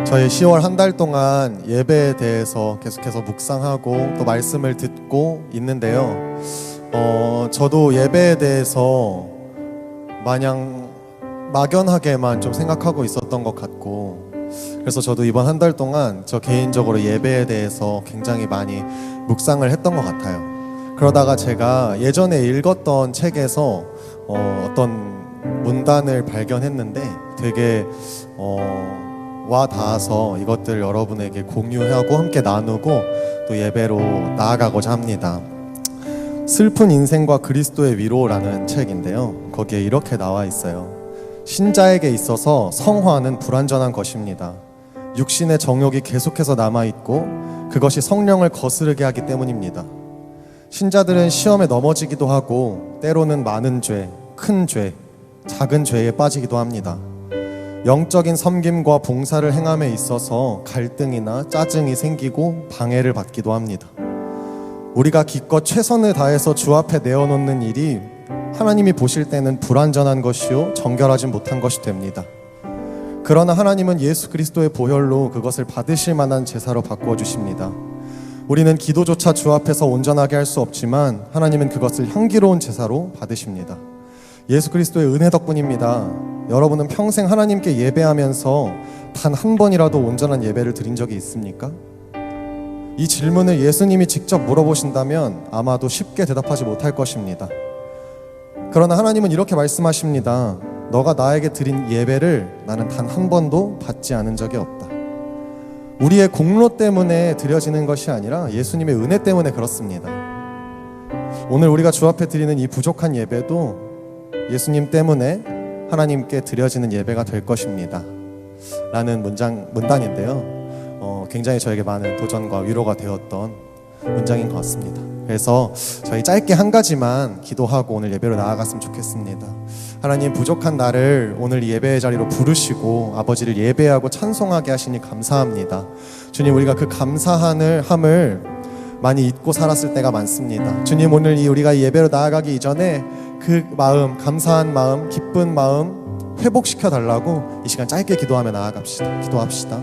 저희 10월 한 달 동안 예배에 대해서 계속해서 묵상하고 또 말씀을 듣고 있는데요. 저도 예배에 대해서 마냥 막연하게만 좀 생각하고 있었던 것 같고, 그래서 저도 이번 한 달 동안 저 개인적으로 예배에 대해서 굉장히 많이 묵상을 했던 것 같아요. 그러다가 제가 예전에 읽었던 책에서 어떤 문단을 발견했는데 되게 와 닿아서 이것들 여러분에게 공유하고 함께 나누고 또 예배로 나아가고자 합니다. 슬픈 인생과 그리스도의 위로라는 책인데요, 거기에 이렇게 나와 있어요. 신자에게 있어서 성화는 불완전한 것입니다. 육신의 정욕이 계속해서 남아있고 그것이 성령을 거스르게 하기 때문입니다. 신자들은 시험에 넘어지기도 하고 때로는 많은 죄, 큰 죄, 작은 죄에 빠지기도 합니다. 영적인 섬김과 봉사를 행함에 있어서 갈등이나 짜증이 생기고 방해를 받기도 합니다. 우리가 기껏 최선을 다해서 주 앞에 내어놓는 일이 하나님이 보실 때는 불완전한 것이요 정결하지 못한 것이 됩니다. 그러나 하나님은 예수 그리스도의 보혈로 그것을 받으실 만한 제사로 바꾸어 주십니다. 우리는 기도조차 주 앞에서 온전하게 할 수 없지만 하나님은 그것을 향기로운 제사로 받으십니다. 예수 그리스도의 은혜 덕분입니다. 여러분은 평생 하나님께 예배하면서 단 한 번이라도 온전한 예배를 드린 적이 있습니까? 이 질문을 예수님이 직접 물어보신다면 아마도 쉽게 대답하지 못할 것입니다. 그러나 하나님은 이렇게 말씀하십니다. 너가 나에게 드린 예배를 나는 단 한 번도 받지 않은 적이 없다. 우리의 공로 때문에 드려지는 것이 아니라 예수님의 은혜 때문에 그렇습니다. 오늘 우리가 주 앞에 드리는 이 부족한 예배도 예수님 때문에 하나님께 드려지는 예배가 될 것입니다 라는 문단인데요, 굉장히 저에게 많은 도전과 위로가 되었던 문장인 것 같습니다. 그래서 저희 짧게 한 가지만 기도하고 오늘 예배로 나아갔으면 좋겠습니다. 하나님, 부족한 나를 오늘 예배의 자리로 부르시고 아버지를 예배하고 찬송하게 하시니 감사합니다. 주님, 우리가 그 감사함을 많이 잊고 살았을 때가 많습니다. 주님, 오늘 우리가 예배로 나아가기 이전에 그 마음, 감사한 마음, 기쁜 마음 회복시켜 달라고 이 시간 짧게 기도하며 나아갑시다. 기도합시다.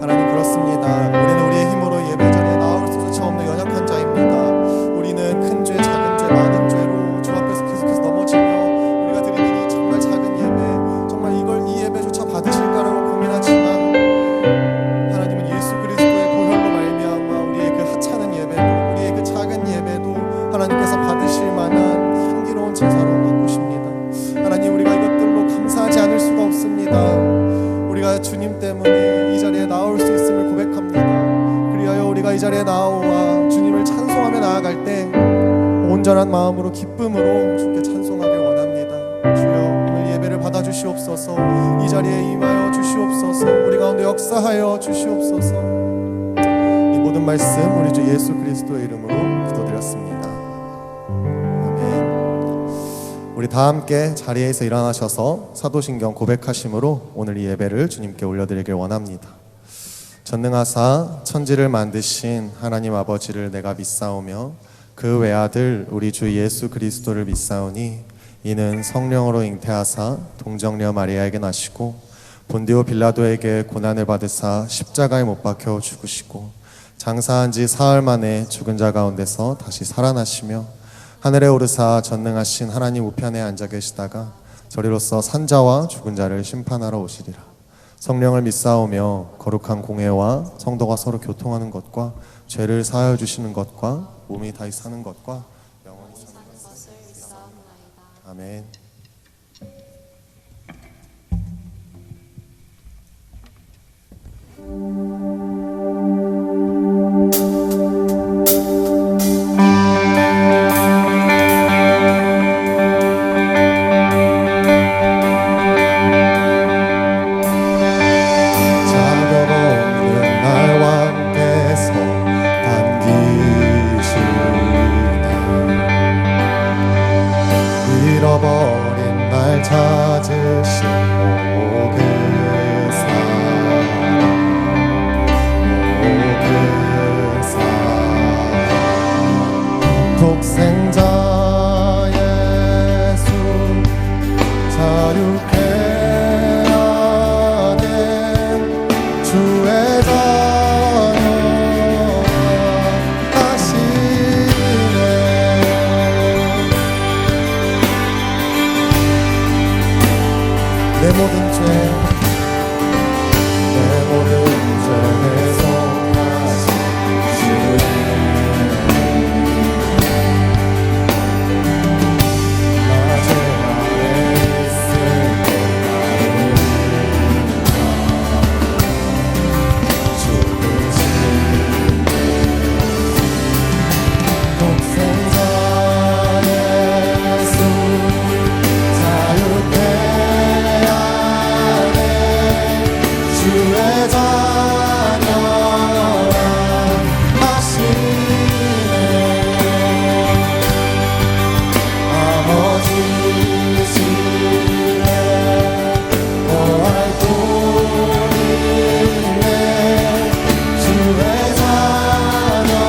하나님, 그렇습니다. 우리는 우리의 힘으로 예배 자리에 나올 수조차 없는 연약한 자입니다. 우리는 큰 죄, 작은 죄, 많은 죄로 주 앞에서 계속해서 넘어지며 우리가 드리는 이 정말 작은 예배, 정말 이 예배조차 받으실까라고 고민하지만 하나님은 예수 그리스도의 보혈로 말미암아 우리의 그 하찮은 예배도, 우리의 그 작은 예배도 하나님께서 받으실 만한 향기로운 제사로 바꾸십니다. 하나님, 우리가 이것들로 감사하지 않을 수가 없습니다. 우리가 주님 때문에 이 자리에 나올 수 있음을 고백합니다. 그리하여 우리가 이 자리에 나와 주님을 찬송하며 나아갈 때 온전한 마음으로 기쁨으로 주께 찬송하길 원합니다. 주여, 오늘 예배를 받아주시옵소서. 이 자리에 임하여 주시옵소서. 우리 가운데 역사하여 주시옵소서. 이 모든 말씀 우리 주 예수 그리스도의 이름으로 기도드렸습니다. 우리 다 함께 자리에서 일어나셔서 사도신경 고백하심으로 오늘 이 예배를 주님께 올려드리길 원합니다. 전능하사 천지를 만드신 하나님 아버지를 내가 믿사오며 그 외아들 우리 주 예수 그리스도를 믿사오니 이는 성령으로 잉태하사 동정녀 마리아에게 나시고 본디오 빌라도에게 고난을 받으사 십자가에 못 박혀 죽으시고 장사한 지 사흘 만에 죽은 자 가운데서 다시 살아나시며 하늘에 오르사 전능하신 하나님 우편에 앉아 계시다가 저리로서 산자와 죽은 자를 심판하러 오시리라. 성령을 믿사오며 거룩한 공회와 성도가 서로 교통하는 것과 죄를 사하여 주시는 것과 몸이 다시 사는 것과 영원히 사는 것을 믿사옵나이다. 아멘. 잃어버린 자녀라 하시네. 아버지 집에 거할 뿐이네. 주의 자녀라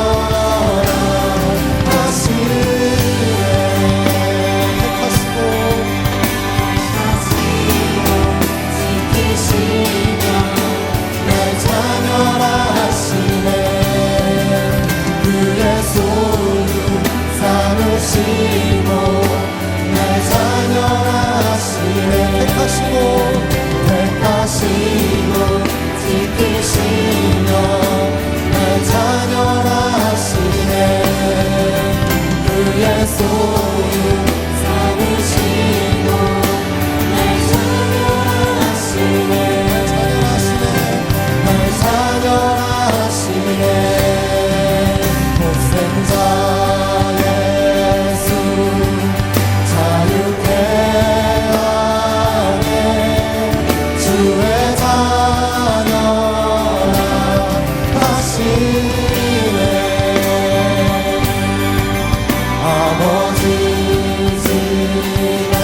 하시네. 지키시며 날 자녀라 하시네. 그의 소유 삼으시고 날 자녀라 하시네. 택하시고 지키시며 날 자녀라 하시네. 그의 소유 삼으시고 날 자녀라 하시네. 날 자녀라 하시네. 독생자 예수 자유케 하네. 주의 자녀라 하시네. 아버지 집에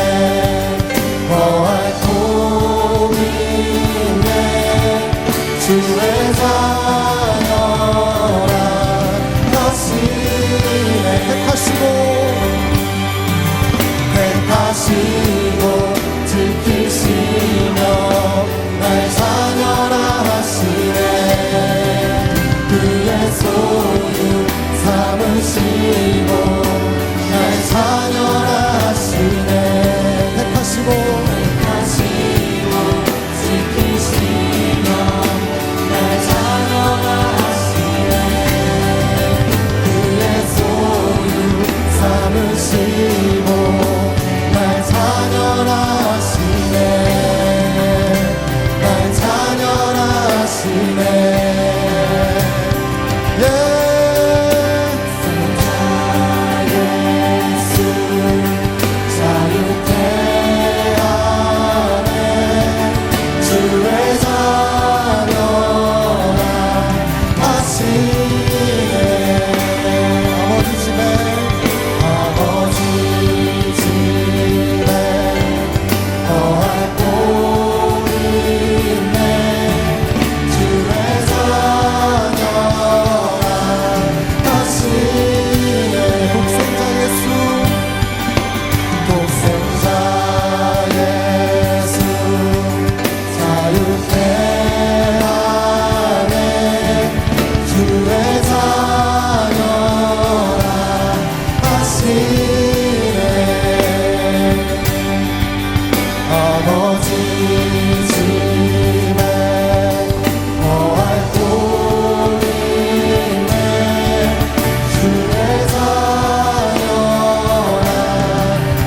거할 뿐이네. 주의 자녀라 하시네. 택하시고 지키시며 날 자녀라 하시네. 그의 소유 삼으시고 날 자녀라 하시네. 택하시고 지키시며 날 자녀라 하시네. 그의 소유 삼으시고 날 자녀라 하시네. 날 자녀라 하시네. 예. 예수 자유케 하네. 주의 자녀라 하시네. 아버지 집에 거할 뿐이네. 주의 자녀라 하시네. 독생자 예수 자유케 하네. 주의 자녀라 하시네. 아버지 집에 거할 뿐이네. 주의 자녀라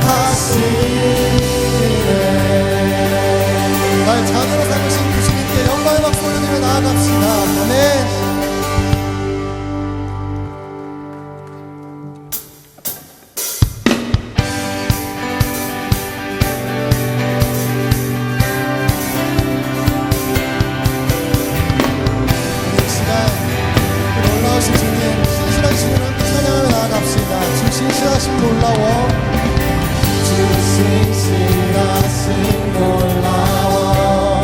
하시네. 날 자녀로 삼으신 주님께 영광의 박수 올려드리며 나아갑시다. 아멘. 이 시간 놀라우신 주님, 신실하신 주님 찬양하며 나아갑시다. 주 신실하심 놀라워. 주 신실하심 놀라워.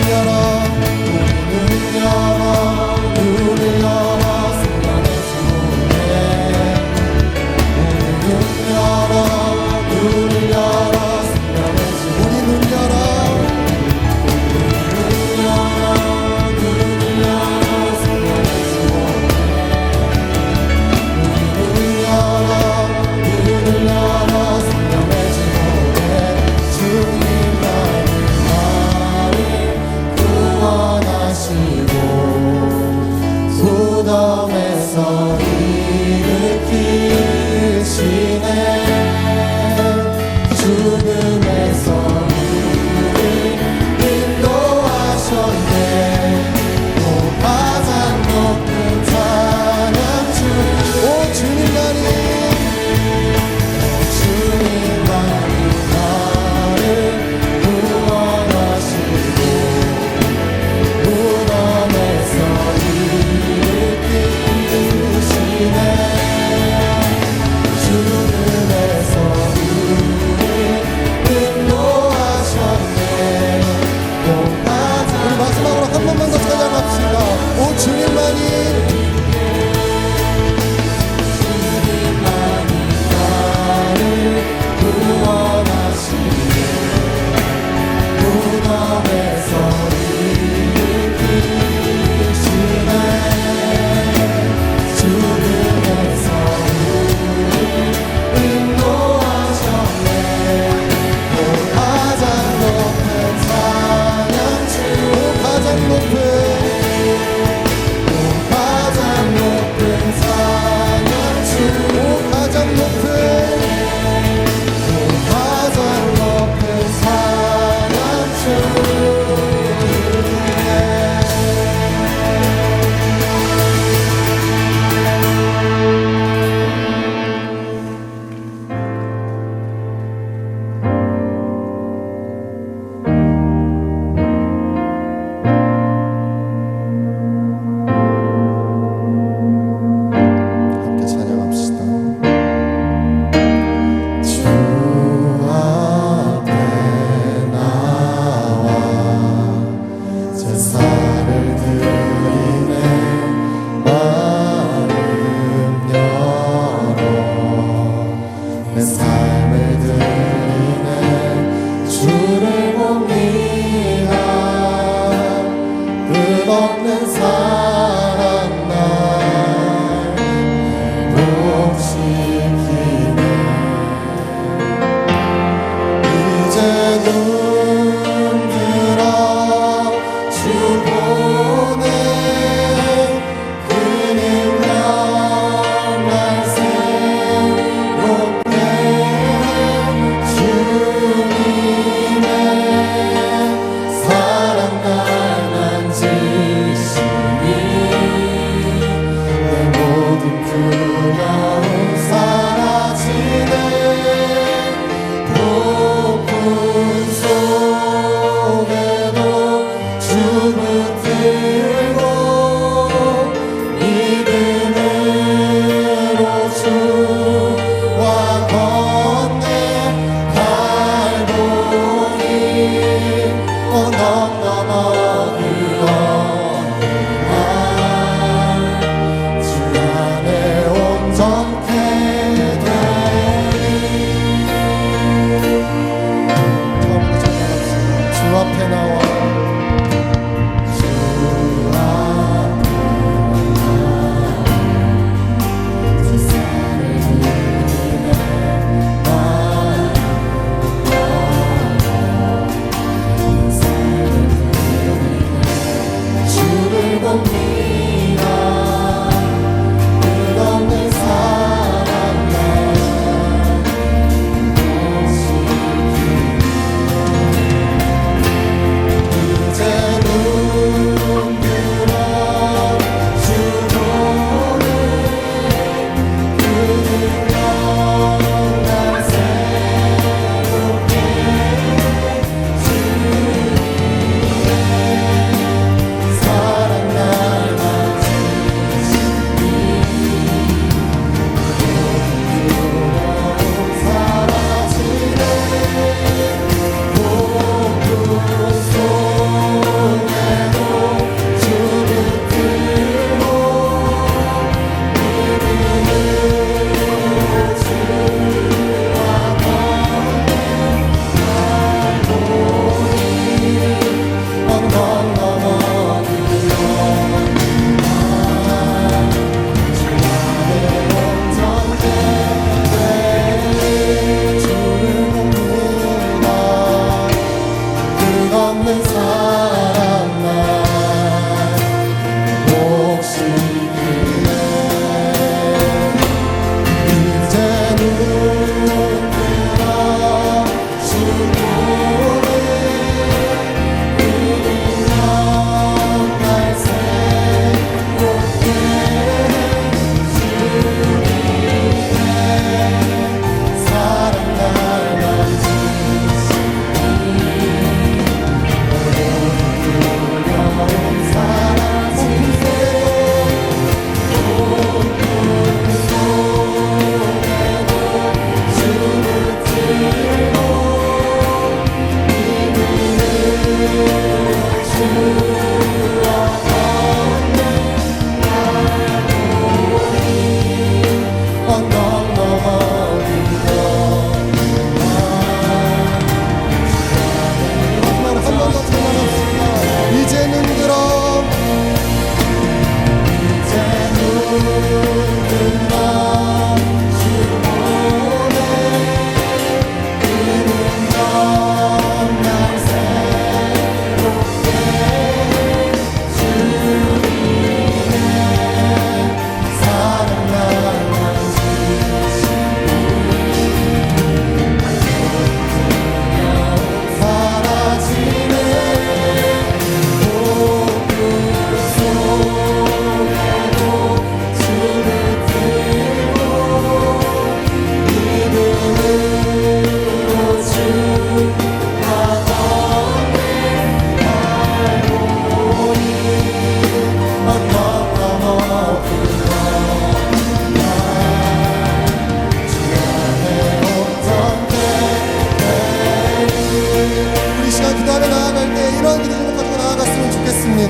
열어 눈을 열어 생명의 주문에 눈을 열어 눈을 열어 생명의 주문에 우리 눈 열어 무덤에서 일으키시네 죽음에서 우리 인도하셨네 또 가장 높은 찬양 오 주님만이 나를 구원하시고 무덤에서 죽음에서 우리 인도하셨네 또 가장 우리 마지막으로 한 번만 더 찬양합시다 오 주님만이 나를 구원하시네 무덤에서 일으키시네 죽음에서 인도하셨네 또 가장 높은 찬양 주오 가장 높은 찬양 주오 가장 높은 찬양 주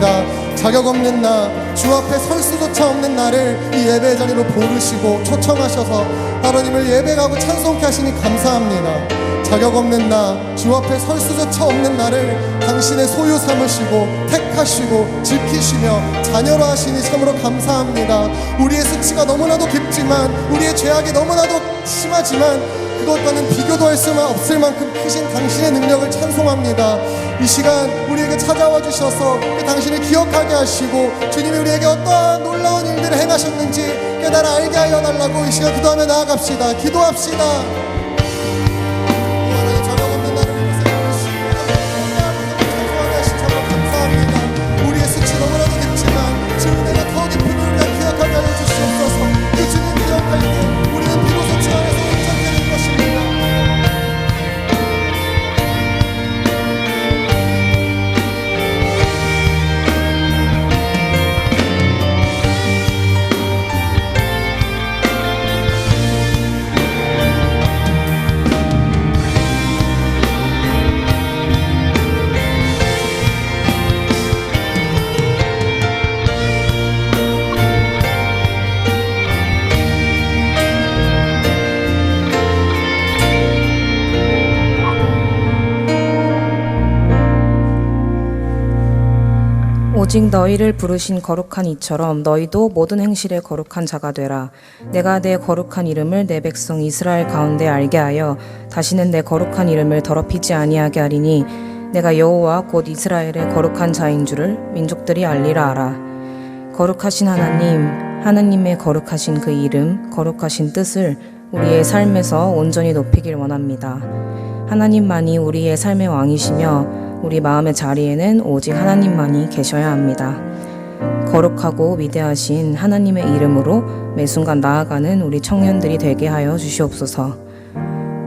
기도합니다. 자격 없는 나, 주 앞에 설 수조차 없는 나를 이 예배 자리로 부르시고 초청하셔서 하나님을 예배하고 찬송케 하시니 감사합니다. 자격 없는 나, 주 앞에 설 수조차 없는 나를 당신의 소유 삼으시고 택하시고 지키시며 자녀로 하시니 참으로 감사합니다. 우리의 수치가 너무나도 깊지만, 우리의 죄악이 너무나도 심하지만 그것과는 비교도 할 수 없을 만큼 크신 당신의 능력을 찬송합니다. 이 시간 우리에게 찾아와 주셔서 그 당신을 기억하게 하시고 주님이 우리에게 어떠한 놀라운 일들을 행하셨는지 깨달아 알게 하여 달라고 이 시간 기도하며 나아갑시다. 기도합시다. 하나님 자격 없는 나를 감사합니다. 우리의 수치 너무나도 깊지만 주 은혜가 더 깊은 우리를 기억하게 하여 주시옵소서. 그 주님 기억할 때 우리는 비로소 주 안에서 온전히 되는 것입니다. 오직 너희를 부르신 거룩한 이처럼 너희도 모든 행실에 거룩한 자가 되라. 내가 내 거룩한 이름을 내 백성 이스라엘 가운데 알게 하여 다시는 내 거룩한 이름을 더럽히지 아니하게 하리니 내가 여호와 곧 이스라엘의 거룩한 자인 줄을 민족들이 알리라 하라. 거룩하신 하나님, 하나님의 거룩하신 그 이름, 거룩하신 뜻을 우리의 삶에서 온전히 높이길 원합니다. 하나님만이 우리의 삶의 왕이시며 우리 마음의 자리에는 오직 하나님만이 계셔야 합니다. 거룩하고 위대하신 하나님의 이름으로 매 순간 나아가는 우리 청년들이 되게 하여 주시옵소서.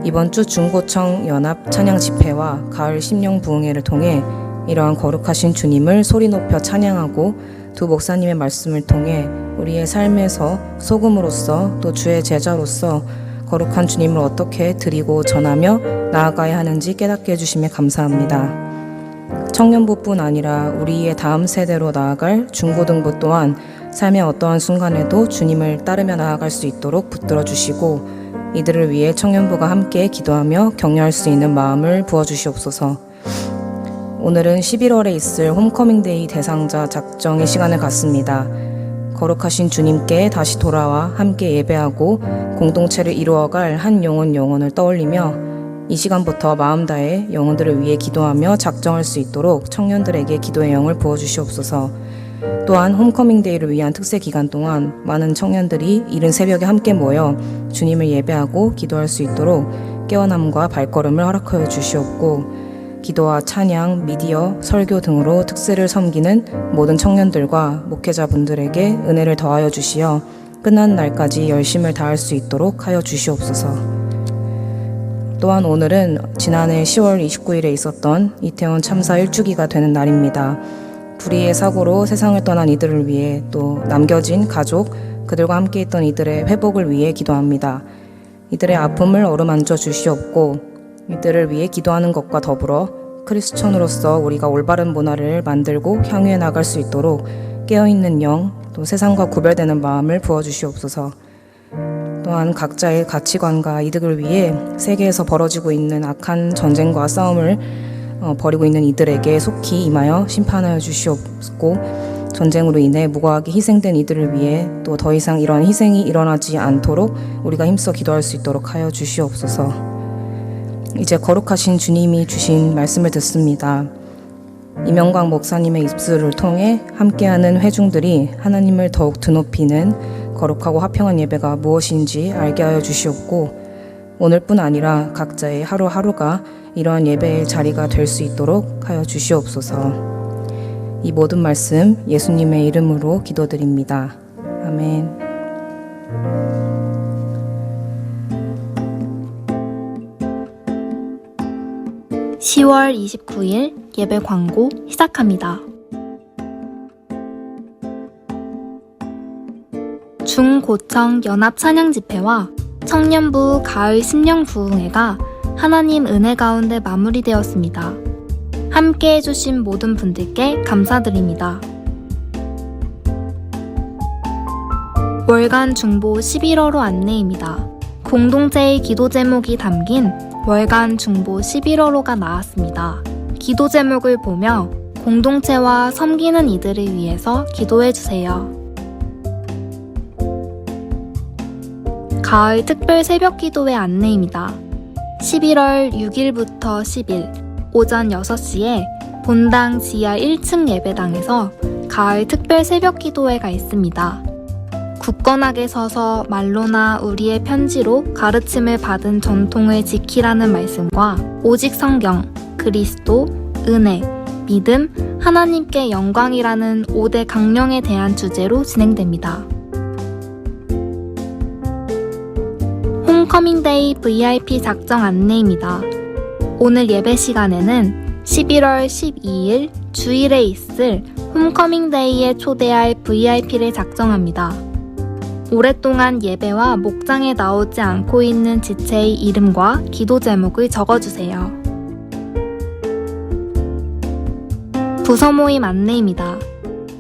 이번 주 중고청 연합 찬양 집회와 가을 심령 부흥회를 통해 이러한 거룩하신 주님을 소리 높여 찬양하고 두 목사님의 말씀을 통해 우리의 삶에서 소금으로서 또 주의 제자로서 거룩한 주님을 어떻게 드리고 전하며 나아가야 하는지 깨닫게 해주심에 감사합니다. 청년부뿐 아니라 우리의 다음 세대로 나아갈 중고등부 또한 삶의 어떠한 순간에도 주님을 따르며 나아갈 수 있도록 붙들어 주시고 이들을 위해 청년부가 함께 기도하며 격려할 수 있는 마음을 부어주시옵소서. 오늘은 11월에 있을 홈커밍데이 대상자 작정의 시간을 갖습니다. 거룩하신 주님께 다시 돌아와 함께 예배하고 공동체를 이루어갈 한 영혼을 떠올리며 이 시간부터 마음 다해 영혼들을 위해 기도하며 작정할 수 있도록 청년들에게 기도의 영을 부어주시옵소서. 또한 홈커밍데이를 위한 특세 기간 동안 많은 청년들이 이른 새벽에 함께 모여 주님을 예배하고 기도할 수 있도록 깨어남과 발걸음을 허락하여 주시옵고 기도와 찬양, 미디어, 설교 등으로 특세를 섬기는 모든 청년들과 목회자분들에게 은혜를 더하여 주시어 끝난 날까지 열심을 다할 수 있도록 하여 주시옵소서. 또한 오늘은 지난해 10월 29일에 있었던 이태원 참사 1주기가 되는 날입니다. 불의의 사고로 세상을 떠난 이들을 위해 또 남겨진 가족, 그들과 함께 있던 이들의 회복을 위해 기도합니다. 이들의 아픔을 어루만져 주시옵고 이들을 위해 기도하는 것과 더불어 크리스천으로서 우리가 올바른 문화를 만들고 향유해 나갈 수 있도록 깨어있는 영, 또 세상과 구별되는 마음을 부어주시옵소서. 또한 각자의 가치관과 이득을 위해 세계에서 벌어지고 있는 악한 전쟁과 싸움을 벌이고 있는 이들에게 속히 임하여 심판하여 주시옵고 전쟁으로 인해 무고하게 희생된 이들을 위해 또 더 이상 이런 희생이 일어나지 않도록 우리가 힘써 기도할 수 있도록 하여 주시옵소서. 이제 거룩하신 주님이 주신 말씀을 듣습니다. 이명광 목사님의 입술을 통해 함께하는 회중들이 하나님을 더욱 드높이는 거룩하고 화평한 예배가 무엇인지 알게 하여 주시옵고 오늘뿐 아니라 각자의 하루하루가 이러한 예배의 자리가 될 수 있도록 하여 주시옵소서. 이 모든 말씀 예수님의 이름으로 기도드립니다. 아멘. (10월 29일) 예배 광고 시작합니다. 중고청 연합 찬양 집회와 청년부 가을 심령 부흥회가 하나님 은혜 가운데 마무리되었습니다. 함께 해주신 모든 분들께 감사드립니다. 월간 중보 11월호 안내입니다. 공동체의 기도 제목이 담긴 월간 중보 11월호가 나왔습니다. 기도 제목을 보며 공동체와 섬기는 이들을 위해서 기도해주세요. 가을 특별 새벽 기도회 안내입니다. 11월 6일부터 10일 오전 6시에 본당 지하 1층 예배당에서 가을 특별 새벽 기도회가 있습니다. 굳건하게 서서 말로나 우리의 편지로 가르침을 받은 전통을 지키라는 말씀과 오직 성경, 그리스도, 은혜, 믿음, 하나님께 영광이라는 5대 강령에 대한 주제로 진행됩니다. 홈커밍데이 VIP 작정 안내입니다. 오늘 예배 시간에는 11월 12일 주일에 있을 홈커밍데이에 초대할 VIP를 작정합니다. 오랫동안 예배와 목장에 나오지 않고 있는 지체의 이름과 기도 제목을 적어주세요. 부서 모임 안내입니다.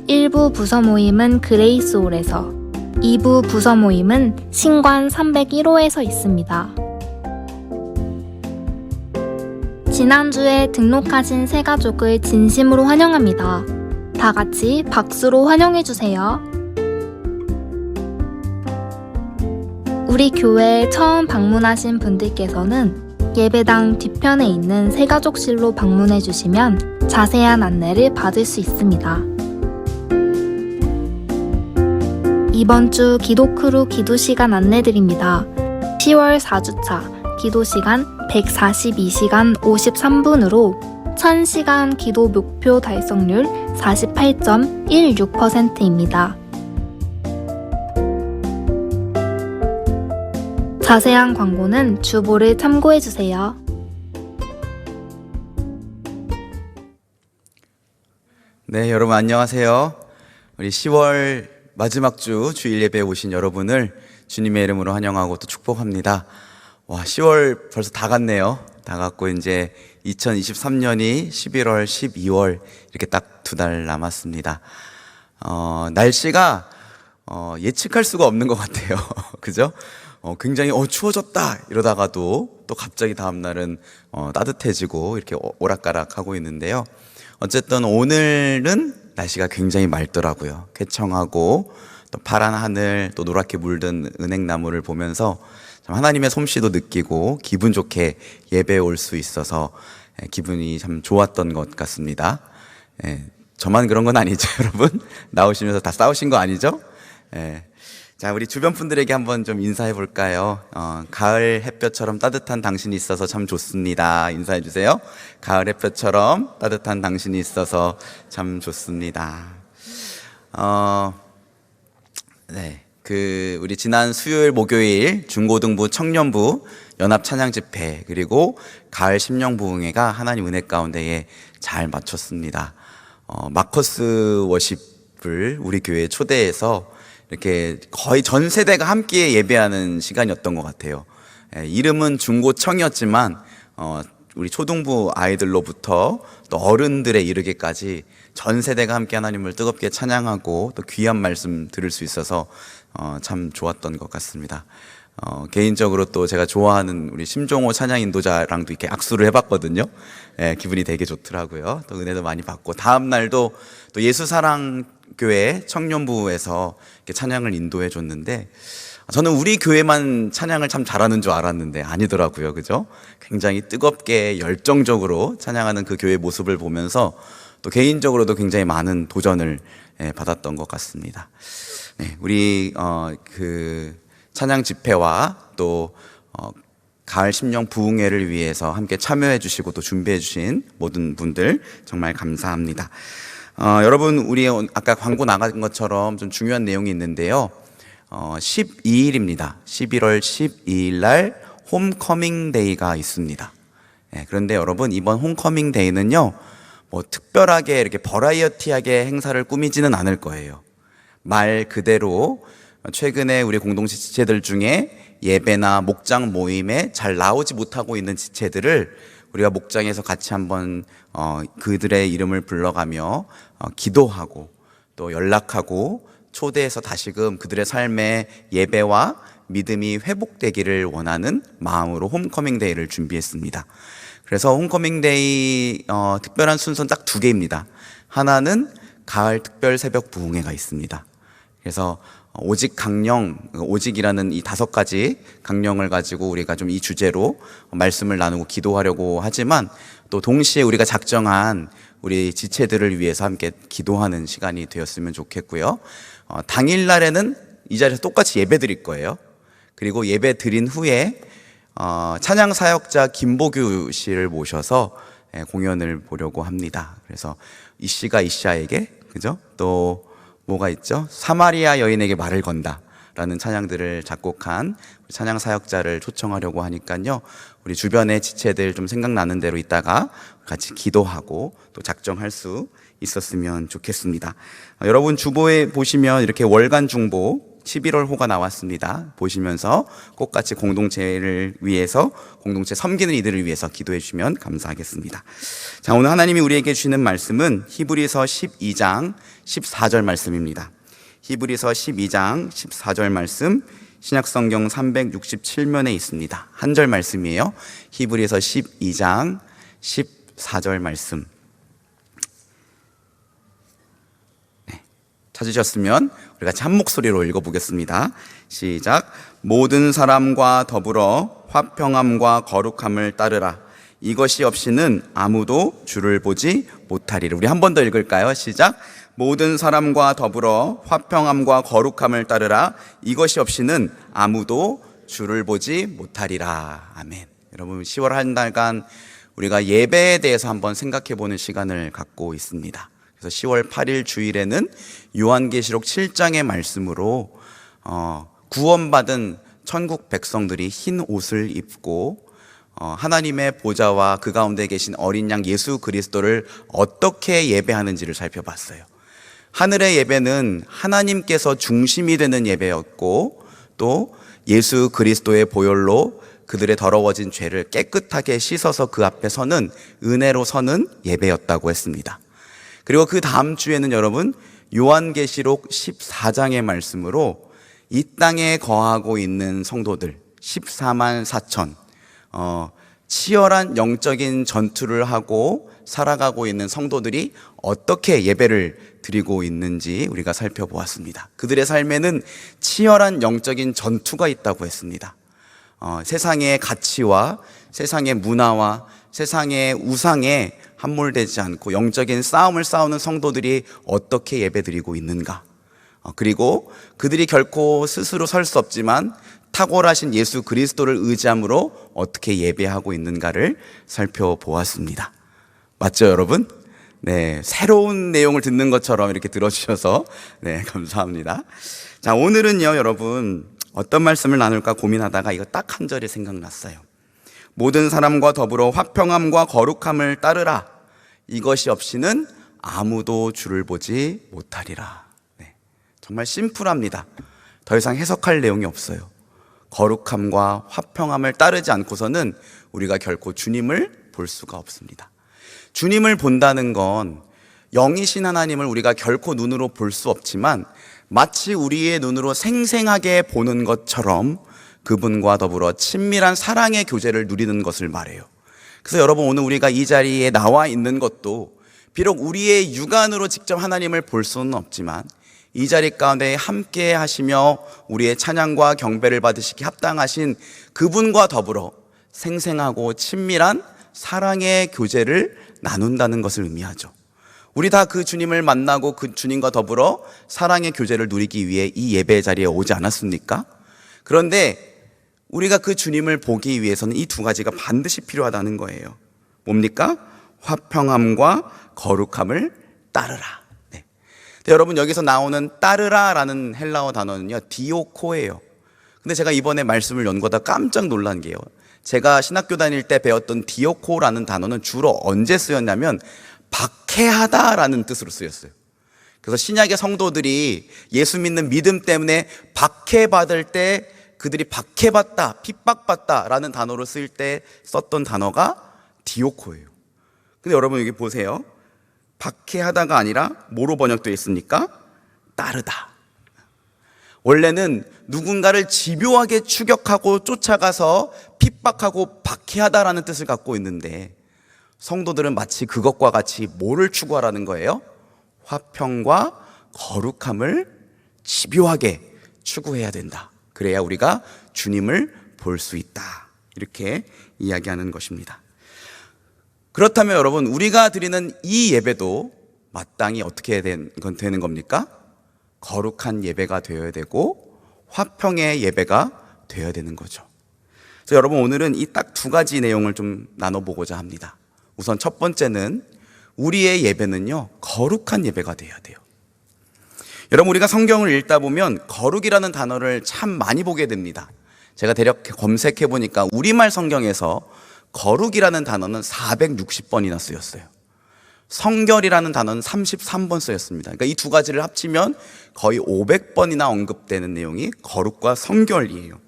1부 부서 모임은 그레이스홀에서, 2부 부서 모임은 신관 301호에서 있습니다. 지난주에 등록하신 새 가족을 진심으로 환영합니다. 다 같이 박수로 환영해주세요. 우리 교회에 처음 방문하신 분들께서는 예배당 뒤편에 있는 새가족실로 방문해 주시면 자세한 안내를 받을 수 있습니다. 이번 주 기도크루 기도시간 안내드립니다. 10월 4주차 기도시간 142시간 53분으로 1000시간 기도 목표 달성률 48.16%입니다. 자세한 광고는 주보를 참고해주세요. 네, 여러분 안녕하세요. 우리 10월 마지막 주 주일 예배에 오신 여러분을 주님의 이름으로 환영하고 또 축복합니다. 와, 10월 벌써 다 갔네요. 다 갔고 이제 2023년이 11월, 12월 이렇게 딱 두 달 남았습니다. 날씨가 예측할 수가 없는 것 같아요. 그죠? 굉장히 추워졌다 이러다가도 또 갑자기 다음 날은 따뜻해지고 이렇게 오락가락 하고 있는데요. 어쨌든 오늘은 날씨가 굉장히 맑더라고요. 쾌청하고 또 파란 하늘, 또 노랗게 물든 은행나무를 보면서 참 하나님의 솜씨도 느끼고 기분 좋게 예배에 올 수 있어서 기분이 참 좋았던 것 같습니다. 저만 그런 건 아니죠, 여러분? 나오시면서 다 싸우신 거 아니죠? 자, 우리 주변 분들에게 한번 좀 인사해 볼까요? 가을 햇볕처럼 따뜻한 당신이 있어서 참 좋습니다. 인사해 주세요. 가을 햇볕처럼 따뜻한 당신이 있어서 참 좋습니다. 네. 우리 지난 수요일, 목요일 중고등부, 청년부 연합 찬양 집회 그리고 가을 심령 부흥회가 하나님 은혜 가운데에 잘 마쳤습니다. 마커스 워십을 우리 교회에 초대해서 이렇게 거의 전 세대가 함께 예배하는 시간이었던 것 같아요. 이름은 중고청이었지만 우리 초등부 아이들로부터 또 어른들에 이르기까지 전 세대가 함께 하나님을 뜨겁게 찬양하고 또 귀한 말씀 들을 수 있어서 참 좋았던 것 같습니다. 개인적으로 또 제가 좋아하는 우리 심종호 찬양 인도자랑도 이렇게 악수를 해봤거든요. 기분이 되게 좋더라고요. 또 은혜도 많이 받고 다음 날도 또 예수사랑교회 청년부에서 이렇게 찬양을 인도해 줬는데 저는 우리 교회만 찬양을 참 잘하는 줄 알았는데 아니더라고요. 그죠? 굉장히 뜨겁게 열정적으로 찬양하는 그 교회 모습을 보면서 또 개인적으로도 굉장히 많은 도전을 받았던 것 같습니다. 네, 우리 그 찬양 집회와 또 가을 심령 부흥회를 위해서 함께 참여해 주시고 또 준비해 주신 모든 분들 정말 감사합니다. 여러분, 우리 아까 광고 나간 것처럼 좀 중요한 내용이 있는데요. 12일입니다. 11월 12일 날 홈커밍 데이가 있습니다. 그런데 여러분, 이번 홈커밍 데이는요, 뭐 특별하게 이렇게 버라이어티하게 행사를 꾸미지는 않을 거예요. 말 그대로 최근에 우리 공동체 지체들 중에 예배나 목장 모임에 잘 나오지 못하고 있는 지체들을 우리가 목장에서 같이 한번 그들의 이름을 불러가며 기도하고 또 연락하고 초대해서 다시금 그들의 삶의 예배와 믿음이 회복되기를 원하는 마음으로 홈커밍 데이를 준비했습니다. 그래서 홈커밍 데이 특별한 순서는 딱 2개입니다. 하나는 가을 특별 새벽 부흥회가 있습니다. 그래서 오직 강령, 오직이라는 이 5가지 강령을 가지고 우리가 좀 이 주제로 말씀을 나누고 기도하려고 하지만 또 동시에 우리가 작정한 우리 지체들을 위해서 함께 기도하는 시간이 되었으면 좋겠고요. 당일날에는 이 자리에서 똑같이 예배 드릴 거예요. 그리고 예배 드린 후에 찬양 사역자 김보규 씨를 모셔서 공연을 보려고 합니다. 그래서 이 씨가 이샤에게, 그죠? 또 뭐가 있죠? 사마리아 여인에게 말을 건다 라는 찬양들을 작곡한 찬양 사역자를 초청하려고 하니까요, 우리 주변의 지체들 좀 생각나는 대로 있다가 같이 기도하고 또 작정할 수 있었으면 좋겠습니다. 여러분 주보에 보시면 이렇게 월간 중보 11월호가 나왔습니다. 보시면서 꼭 같이 공동체를 위해서, 공동체 섬기는 이들을 위해서 기도해 주시면 감사하겠습니다. 자, 오늘 하나님이 우리에게 주시는 말씀은 히브리서 12장 14절 말씀입니다. 히브리서 12장 14절 말씀, 신약성경 367면에 있습니다. 한 절 말씀이에요. 히브리서 12장 14절 말씀. 찾으셨으면 우리 같이 한 목소리로 읽어보겠습니다. 시작. 모든 사람과 더불어 화평함과 거룩함을 따르라. 이것이 없이는 아무도 주를 보지 못하리라. 우리 한 번 더 읽을까요? 시작. 모든 사람과 더불어 화평함과 거룩함을 따르라. 이것이 없이는 아무도 주를 보지 못하리라. 아멘. 여러분 10월 한 달간 우리가 예배에 대해서 한번 생각해 보는 시간을 갖고 있습니다. 그래서 10월 8일 주일에는 요한계시록 7장의 말씀으로 구원받은 천국 백성들이 흰 옷을 입고 하나님의 보좌와 그 가운데 계신 어린 양 예수 그리스도를 어떻게 예배하는지를 살펴봤어요. 하늘의 예배는 하나님께서 중심이 되는 예배였고, 또 예수 그리스도의 보혈로 그들의 더러워진 죄를 깨끗하게 씻어서 그 앞에 서는, 은혜로 서는 예배였다고 했습니다. 그리고 그 다음 주에는 여러분 요한계시록 14장의 말씀으로 이 땅에 거하고 있는 성도들 14만 4천, 치열한 영적인 전투를 하고 살아가고 있는 성도들이 어떻게 예배를 드리고 있는지 우리가 살펴보았습니다. 그들의 삶에는 치열한 영적인 전투가 있다고 했습니다. 세상의 가치와 세상의 문화와 세상의 우상에 함몰되지 않고 영적인 싸움을 싸우는 성도들이 어떻게 예배드리고 있는가, 그리고 그들이 결코 스스로 설 수 없지만 탁월하신 예수 그리스도를 의지함으로 어떻게 예배하고 있는가를 살펴보았습니다. 맞죠, 여러분? 네, 새로운 내용을 듣는 것처럼 이렇게 들어주셔서 네, 감사합니다. 자, 오늘은요, 여러분 어떤 말씀을 나눌까 고민하다가 이거 딱 한 절이 생각났어요. 모든 사람과 더불어 화평함과 거룩함을 따르라. 이것이 없이는 아무도 주를 보지 못하리라. 네, 정말 심플합니다. 더 이상 해석할 내용이 없어요. 거룩함과 화평함을 따르지 않고서는 우리가 결코 주님을 볼 수가 없습니다. 주님을 본다는 건 영이신 하나님을 우리가 결코 눈으로 볼 수 없지만 마치 우리의 눈으로 생생하게 보는 것처럼 그분과 더불어 친밀한 사랑의 교제를 누리는 것을 말해요. 그래서 여러분 오늘 우리가 이 자리에 나와 있는 것도 비록 우리의 육안으로 직접 하나님을 볼 수는 없지만 이 자리 가운데 함께 하시며 우리의 찬양과 경배를 받으시기 합당하신 그분과 더불어 생생하고 친밀한 사랑의 교제를 나눈다는 것을 의미하죠. 우리 다 그 주님을 만나고 그 주님과 더불어 사랑의 교제를 누리기 위해 이 예배 자리에 오지 않았습니까? 그런데 우리가 그 주님을 보기 위해서는 이 2가지가 반드시 필요하다는 거예요. 뭡니까? 화평함과 거룩함을 따르라. 네. 여러분 여기서 나오는 따르라라는 헬라어 단어는요, 디오코예요. 근데 제가 이번에 말씀을 연구하다 깜짝 놀란 게요, 제가 신학교 다닐 때 배웠던 디오코라는 단어는 주로 언제 쓰였냐면 박해하다라는 뜻으로 쓰였어요. 그래서 신약의 성도들이 예수 믿는 믿음 때문에 박해받을 때 그들이 박해받다, 핍박받다 라는 단어로 쓰일 때 썼던 단어가 디오코예요. 근데 여러분 여기 보세요. 박해하다가 아니라 뭐로 번역되어 있습니까? 따르다. 원래는 누군가를 집요하게 추격하고 쫓아가서 핍박하고 박해하다라는 뜻을 갖고 있는데, 성도들은 마치 그것과 같이 뭐를 추구하라는 거예요? 화평과 거룩함을 집요하게 추구해야 된다. 그래야 우리가 주님을 볼 수 있다. 이렇게 이야기하는 것입니다. 그렇다면 여러분, 우리가 드리는 이 예배도 마땅히 어떻게 되는 겁니까? 거룩한 예배가 되어야 되고 화평의 예배가 되어야 되는 거죠. 그래서 여러분, 오늘은 이 딱 두 가지 내용을 좀 나눠보고자 합니다. 우선 첫 번째는 우리의 예배는요, 거룩한 예배가 되어야 돼요. 여러분, 우리가 성경을 읽다 보면 거룩이라는 단어를 참 많이 보게 됩니다. 제가 대략 검색해 보니까 우리말 성경에서 거룩이라는 단어는 460번이나 쓰였어요. 성결이라는 단어는 33번 쓰였습니다. 그러니까 이 두 가지를 합치면 거의 500번이나 언급되는 내용이 거룩과 성결이에요.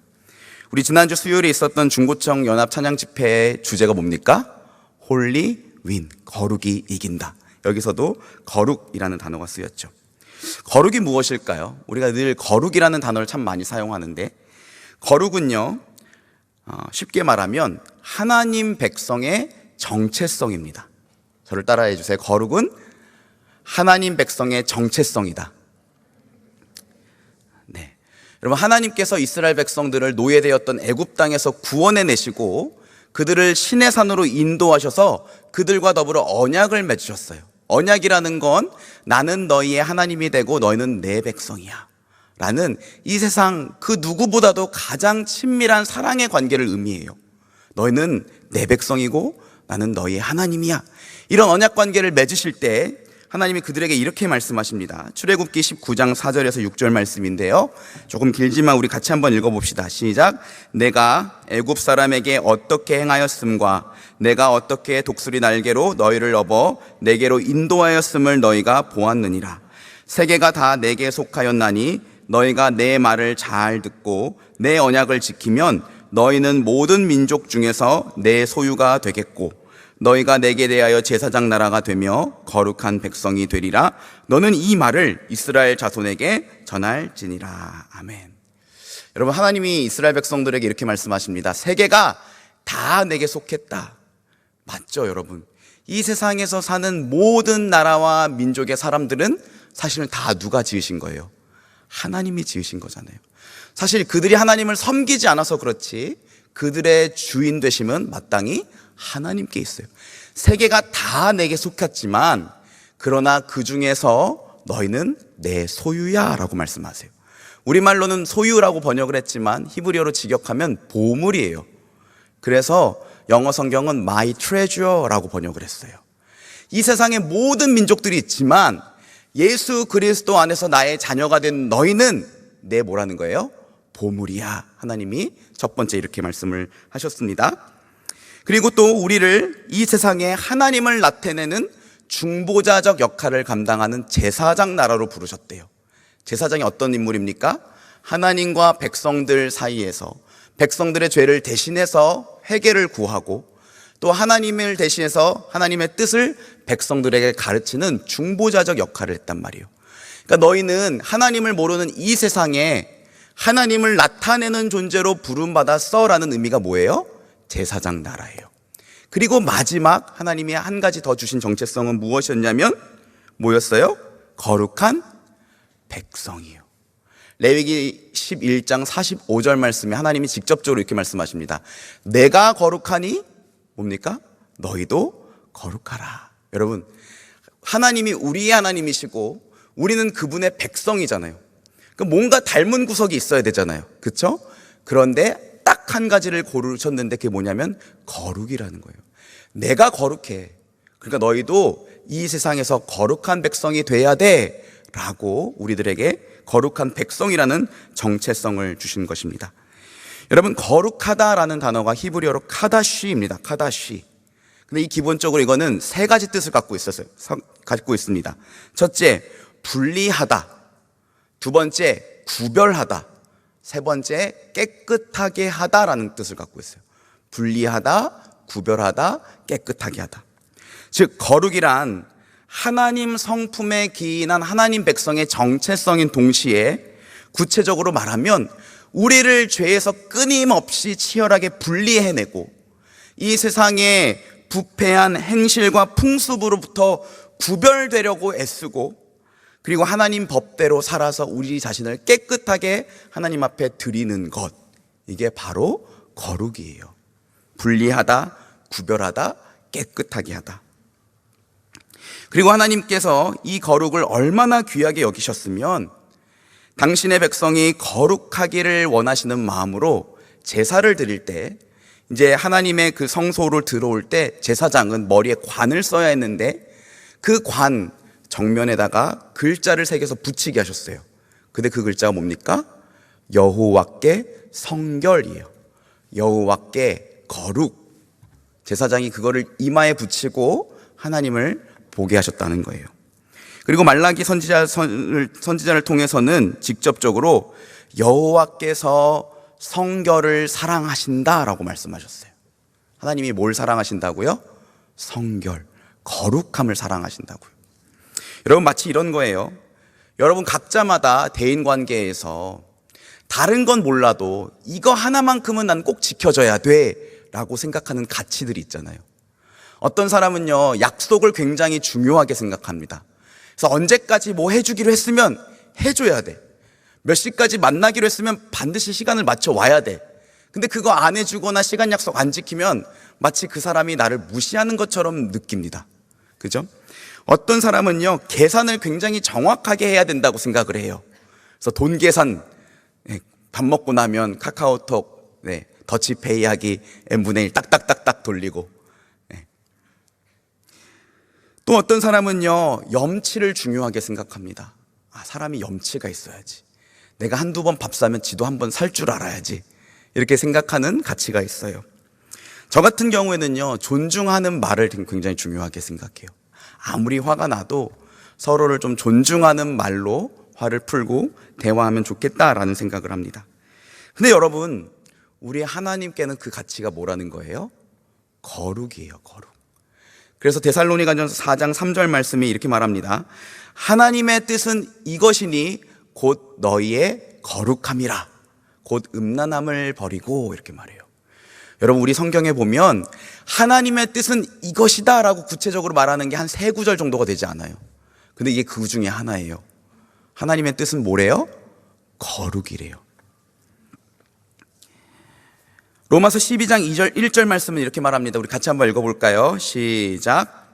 우리 지난주 수요일에 있었던 중고청 연합 찬양 집회의 주제가 뭡니까? 홀리 윈, 거룩이 이긴다. 여기서도 거룩이라는 단어가 쓰였죠. 거룩이 무엇일까요? 우리가 늘 거룩이라는 단어를 참 많이 사용하는데, 거룩은요, 쉽게 말하면 하나님 백성의 정체성입니다. 저를 따라해 주세요. 거룩은 하나님 백성의 정체성이다. 네, 여러분, 하나님께서 이스라엘 백성들을 노예되었던 애굽 땅에서 구원해 내시고 그들을 신의 산으로 인도하셔서 그들과 더불어 언약을 맺으셨어요. 언약이라는 건 나는 너희의 하나님이 되고 너희는 내 백성이야 라는 이 세상 그 누구보다도 가장 친밀한 사랑의 관계를 의미해요. 너희는 내 백성이고 나는 너희의 하나님이야. 이런 언약 관계를 맺으실 때 하나님이 그들에게 이렇게 말씀하십니다. 출애굽기 19장 4절에서 6절 말씀인데요, 조금 길지만 우리 같이 한번 읽어봅시다. 시작. 내가 애굽 사람에게 어떻게 행하였음과 내가 어떻게 독수리 날개로 너희를 업어 내게로 인도하였음을 너희가 보았느니라. 세계가 다 내게 속하였나니 너희가 내 말을 잘 듣고 내 언약을 지키면 너희는 모든 민족 중에서 내 소유가 되겠고 너희가 내게 대하여 제사장 나라가 되며 거룩한 백성이 되리라. 너는 이 말을 이스라엘 자손에게 전할지니라. 아멘. 여러분, 하나님이 이스라엘 백성들에게 이렇게 말씀하십니다. 세계가 다 내게 속했다. 맞죠, 여러분? 이 세상에서 사는 모든 나라와 민족의 사람들은 사실은 다 누가 지으신 거예요? 하나님이 지으신 거잖아요. 사실 그들이 하나님을 섬기지 않아서 그렇지 그들의 주인 되심은 마땅히 하나님께 있어요. 세계가 다 내게 속했지만 그러나 그 중에서 너희는 내 소유야 라고 말씀하세요. 우리말로는 소유라고 번역을 했지만 히브리어로 직역하면 보물이에요. 그래서 영어 성경은 my treasure라고 번역을 했어요. 이 세상에 모든 민족들이 있지만 예수 그리스도 안에서 나의 자녀가 된 너희는 내 뭐라는 거예요? 보물이야. 하나님이 첫 번째 이렇게 말씀을 하셨습니다. 그리고 또 우리를 이 세상에 하나님을 나타내는 중보자적 역할을 감당하는 제사장 나라로 부르셨대요. 제사장이 어떤 인물입니까? 하나님과 백성들 사이에서 백성들의 죄를 대신해서 회개를 구하고 또 하나님을 대신해서 하나님의 뜻을 백성들에게 가르치는 중보자적 역할을 했단 말이에요. 그러니까 너희는 하나님을 모르는 이 세상에 하나님을 나타내는 존재로 부름받았어 라는 의미가 뭐예요? 제사장 나라예요. 그리고 마지막 하나님이 한 가지 더 주신 정체성은 무엇이었냐면 뭐였어요? 거룩한 백성이에요. 레위기 11장 45절 말씀에 하나님이 직접적으로 이렇게 말씀하십니다. 내가 거룩하니 뭡니까? 너희도 거룩하라. 여러분, 하나님이 우리의 하나님이시고 우리는 그분의 백성이잖아요. 뭔가 닮은 구석이 있어야 되잖아요. 그렇죠? 그런데 딱 한 가지를 고르셨는데 그게 뭐냐면 거룩이라는 거예요. 내가 거룩해. 그러니까 너희도 이 세상에서 거룩한 백성이 돼야 돼 라고 우리들에게 거룩한 백성이라는 정체성을 주신 것입니다. 여러분, 거룩하다라는 단어가 히브리어로 카다쉬입니다. 카다쉬. 근데 이 기본적으로 이거는 세 가지 뜻을 갖고 있습니다. 첫째, 분리하다. 두 번째, 구별하다. 세 번째, 깨끗하게 하다라는 뜻을 갖고 있어요. 분리하다, 구별하다, 깨끗하게 하다. 즉 거룩이란 하나님 성품에 기인한 하나님 백성의 정체성인 동시에 구체적으로 말하면 우리를 죄에서 끊임없이 치열하게 분리해내고 이 세상의 부패한 행실과 풍습으로부터 구별되려고 애쓰고 그리고 하나님 법대로 살아서 우리 자신을 깨끗하게 하나님 앞에 드리는 것, 이게 바로 거룩이에요. 분리하다, 구별하다, 깨끗하게 하다. 그리고 하나님께서 이 거룩을 얼마나 귀하게 여기셨으면 당신의 백성이 거룩하기를 원하시는 마음으로 제사를 드릴 때, 이제 하나님의 그 성소로 들어올 때 제사장은 머리에 관을 써야 했는데 그 관 정면에다가 글자를 새겨서 붙이게 하셨어요. 근데 그 글자가 뭡니까? 여호와께 성결이에요. 여호와께 거룩. 제사장이 그거를 이마에 붙이고 하나님을 보게 하셨다는 거예요. 그리고 말라기 선지자를 통해서는 직접적으로 여호와께서 성결을 사랑하신다라고 말씀하셨어요. 하나님이 뭘 사랑하신다고요? 성결, 거룩함을 사랑하신다고요. 여러분, 마치 이런 거예요. 여러분 각자마다 대인관계에서 다른 건 몰라도 이거 하나만큼은 난 꼭 지켜줘야 돼 라고 생각하는 가치들이 있잖아요. 어떤 사람은요, 약속을 굉장히 중요하게 생각합니다. 그래서 언제까지 뭐 해주기로 했으면 해줘야 돼. 몇 시까지 만나기로 했으면 반드시 시간을 맞춰 와야 돼. 근데 그거 안 해주거나 시간 약속 안 지키면 마치 그 사람이 나를 무시하는 것처럼 느낍니다. 그죠? 어떤 사람은요, 계산을 굉장히 정확하게 해야 된다고 생각을 해요. 그래서 돈 계산, 밥 먹고 나면 카카오톡, 더치페이 하기 n분의 1 딱딱딱딱 돌리고. 또 어떤 사람은요, 염치를 중요하게 생각합니다. 사람이 염치가 있어야지. 내가 한두 번 밥 사면 지도 한 번 살 줄 알아야지. 이렇게 생각하는 가치가 있어요. 저 같은 경우에는요, 존중하는 말을 굉장히 중요하게 생각해요. 아무리 화가 나도 서로를 좀 존중하는 말로 화를 풀고 대화하면 좋겠다라는 생각을 합니다. 근데 여러분, 우리 하나님께는 그 가치가 뭐라는 거예요? 거룩이에요, 거룩. 그래서 데살로니가전서 4장 3절 말씀이 이렇게 말합니다. 하나님의 뜻은 이것이니 곧 너희의 거룩함이라. 곧 음란함을 버리고, 이렇게 말해요. 여러분, 우리 성경에 보면 하나님의 뜻은 이것이다 라고 구체적으로 말하는 게 한 3구절 정도가 되지 않아요. 근데 이게 그 중에 하나예요. 하나님의 뜻은 뭐래요? 거룩이래요. 로마서 12장 2절 1절 말씀은 이렇게 말합니다. 우리 같이 한번 읽어볼까요? 시작.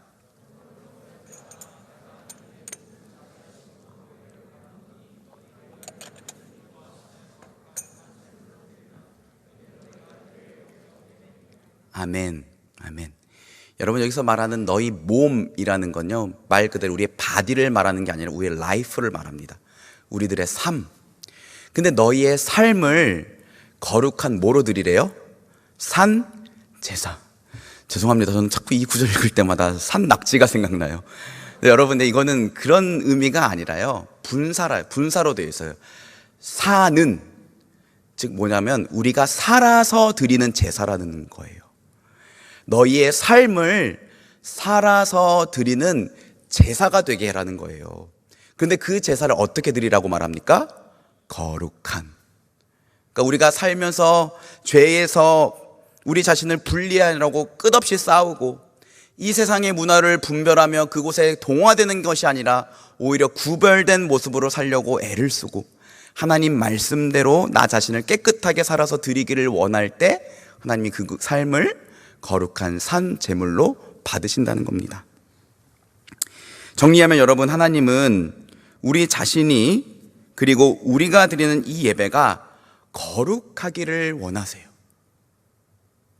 아멘, 아멘. 여러분, 여기서 말하는 너희 몸이라는 건요, 말 그대로 우리의 바디를 말하는 게 아니라 우리의 라이프를 말합니다. 우리들의 삶. 근데 너희의 삶을 거룩한 뭐로 드리래요? 산 제사. 죄송합니다. 저는 자꾸 이 구절 읽을 때마다 산 낙지가 생각나요. 여러분, 근데 이거는 그런 의미가 아니라요, 분사로 되어 있어요. 사는, 즉 뭐냐면 우리가 살아서 드리는 제사라는 거예요. 너희의 삶을 살아서 드리는 제사가 되게 해라는 거예요. 그런데 그 제사를 어떻게 드리라고 말합니까? 거룩한. 그러니까 우리가 살면서 죄에서 우리 자신을 분리하려고 끝없이 싸우고 이 세상의 문화를 분별하며 그곳에 동화되는 것이 아니라 오히려 구별된 모습으로 살려고 애를 쓰고 하나님 말씀대로 나 자신을 깨끗하게 살아서 드리기를 원할 때 하나님이 그 삶을 거룩한 산 제물로 받으신다는 겁니다. 정리하면 여러분, 하나님은 우리 자신이 그리고 우리가 드리는 이 예배가 거룩하기를 원하세요.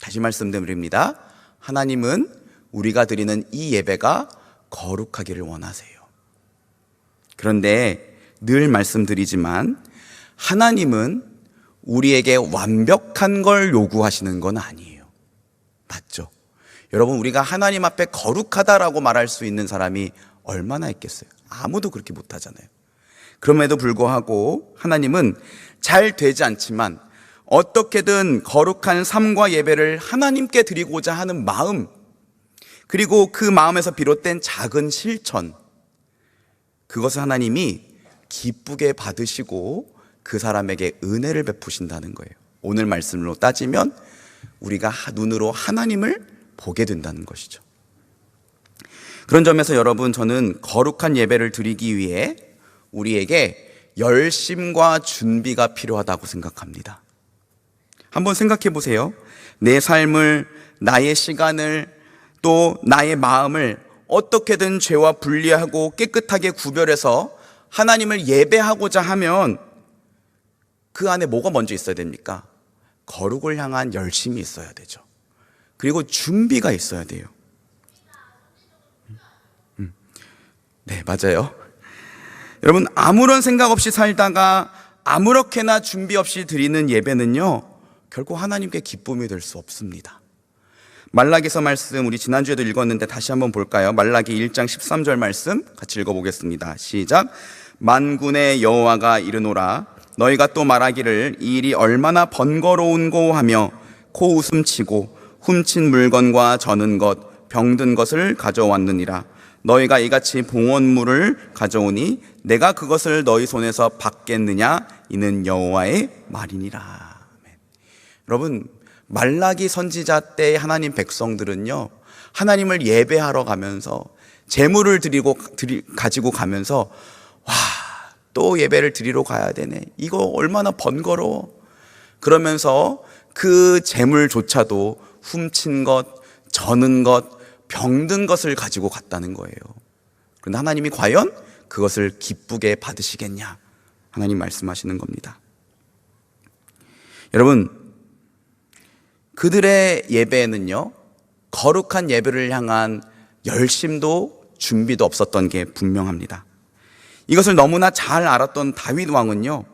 다시 말씀드립니다. 하나님은 우리가 드리는 이 예배가 거룩하기를 원하세요. 그런데 늘 말씀드리지만 하나님은 우리에게 완벽한 걸 요구하시는 건 아니에요. 맞죠? 여러분, 우리가 하나님 앞에 거룩하다라고 말할 수 있는 사람이 얼마나 있겠어요? 아무도 그렇게 못하잖아요. 그럼에도 불구하고 하나님은 잘 되지 않지만 어떻게든 거룩한 삶과 예배를 하나님께 드리고자 하는 마음, 그리고 그 마음에서 비롯된 작은 실천, 그것을 하나님이 기쁘게 받으시고 그 사람에게 은혜를 베푸신다는 거예요. 오늘 말씀으로 따지면 우리가 눈으로 하나님을 보게 된다는 것이죠. 그런 점에서 여러분, 저는 거룩한 예배를 드리기 위해 우리에게 열심과 준비가 필요하다고 생각합니다. 한번 생각해 보세요. 내 삶을, 나의 시간을, 또 나의 마음을 어떻게든 죄와 분리하고 깨끗하게 구별해서 하나님을 예배하고자 하면 그 안에 뭐가 먼저 있어야 됩니까? 거룩을 향한 열심이 있어야 되죠. 그리고 준비가 있어야 돼요. 네, 맞아요. 여러분, 아무런 생각 없이 살다가 아무렇게나 준비 없이 드리는 예배는요, 결코 하나님께 기쁨이 될 수 없습니다. 말라기서 말씀, 우리 지난주에도 읽었는데 다시 한번 볼까요? 말라기 1장 13절 말씀 같이 읽어보겠습니다. 시작. 만군의 여호와가 이르노라, 너희가 또 말하기를 이 일이 얼마나 번거로운고 하며 코웃음치고 훔친 물건과 저는 것, 병든 것을 가져왔느니라. 너희가 이같이 봉헌물을 가져오니 내가 그것을 너희 손에서 받겠느냐? 이는 여호와의 말이니라. 여러분, 말라기 선지자 때 하나님 백성들은요, 하나님을 예배하러 가면서 제물을 가지고 가면서, 와, 또 예배를 드리러 가야 되네, 이거 얼마나 번거로워, 그러면서 그 제물조차도 훔친 것, 저는 것, 병든 것을 가지고 갔다는 거예요. 그런데 하나님이 과연 그것을 기쁘게 받으시겠냐? 하나님 말씀하시는 겁니다. 여러분, 그들의 예배에는요, 거룩한 예배를 향한 열심도 준비도 없었던 게 분명합니다. 이것을 너무나 잘 알았던 다윗 왕은요,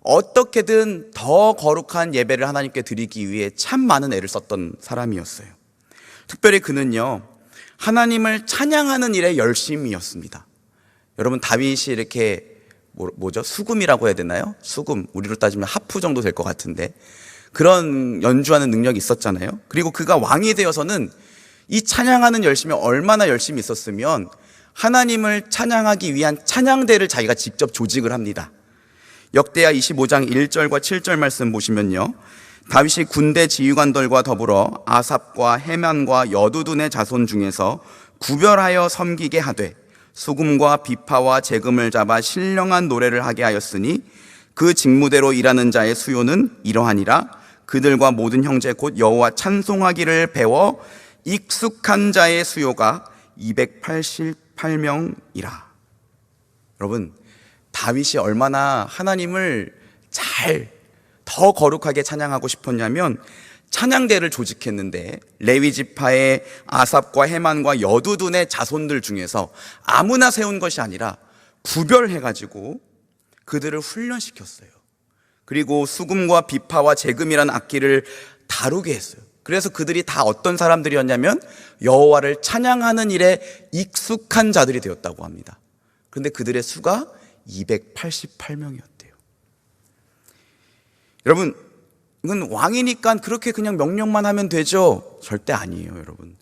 어떻게든 더 거룩한 예배를 하나님께 드리기 위해 참 많은 애를 썼던 사람이었어요. 특별히 그는요, 하나님을 찬양하는 일에 열심이었습니다. 여러분, 다윗이 이렇게 뭐죠? 수금이라고 해야 되나요? 수금, 우리로 따지면 하프 정도 될 것 같은데 그런 연주하는 능력이 있었잖아요. 그리고 그가 왕이 되어서는 이 찬양하는 열심이 얼마나 열심히 있었으면 하나님을 찬양하기 위한 찬양대를 자기가 직접 조직을 합니다. 역대하 25장 1절과 7절 말씀 보시면요, 다윗이 군대 지휘관들과 더불어 아삽과 헤만과 여두둔의 자손 중에서 구별하여 섬기게 하되 수금과 비파와 재금을 잡아 신령한 노래를 하게 하였으니 그 직무대로 일하는 자의 수요는 이러하니라. 그들과 모든 형제 곧 여호와 찬송하기를 배워 익숙한 자의 수요가 288명이라. 여러분, 다윗이 얼마나 하나님을 더 거룩하게 찬양하고 싶었냐면 찬양대를 조직했는데 레위 지파의 아삽과 헤만과 여두둔의 자손들 중에서 아무나 세운 것이 아니라 구별해가지고 그들을 훈련시켰어요. 그리고 수금과 비파와 재금이라는 악기를 다루게 했어요. 그래서 그들이 다 어떤 사람들이었냐면 여호와를 찬양하는 일에 익숙한 자들이 되었다고 합니다. 그런데 그들의 수가 288명이었대요. 여러분, 이건 왕이니까 그렇게 그냥 명령만 하면 되죠? 절대 아니에요, 여러분.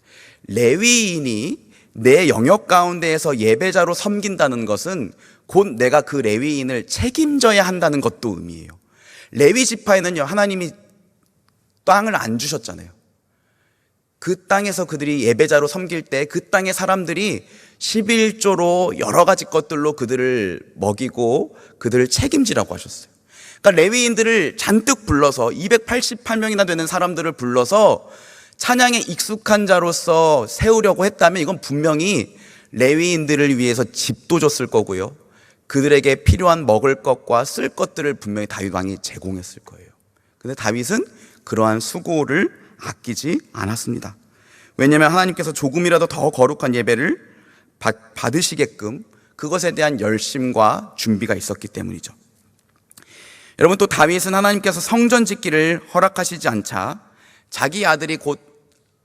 레위인이 내 영역 가운데에서 예배자로 섬긴다는 것은 곧 내가 그 레위인을 책임져야 한다는 것도 의미해요. 레위 지파에는요, 하나님이 땅을 안 주셨잖아요. 그 땅에서 그들이 예배자로 섬길 때 그 땅의 사람들이 11조로 여러 가지 것들로 그들을 먹이고 그들을 책임지라고 하셨어요. 그러니까 레위인들을 잔뜩 불러서 288명이나 되는 사람들을 불러서 찬양에 익숙한 자로서 세우려고 했다면 이건 분명히 레위인들을 위해서 집도 줬을 거고요, 그들에게 필요한 먹을 것과 쓸 것들을 분명히 다윗 왕이 제공했을 거예요. 그런데 다윗은 그러한 수고를 아끼지 않았습니다. 왜냐하면 하나님께서 조금이라도 더 거룩한 예배를 받으시게끔 그것에 대한 열심과 준비가 있었기 때문이죠. 여러분, 또 다윗은 하나님께서 성전 짓기를 허락하시지 않자 자기 아들이 곧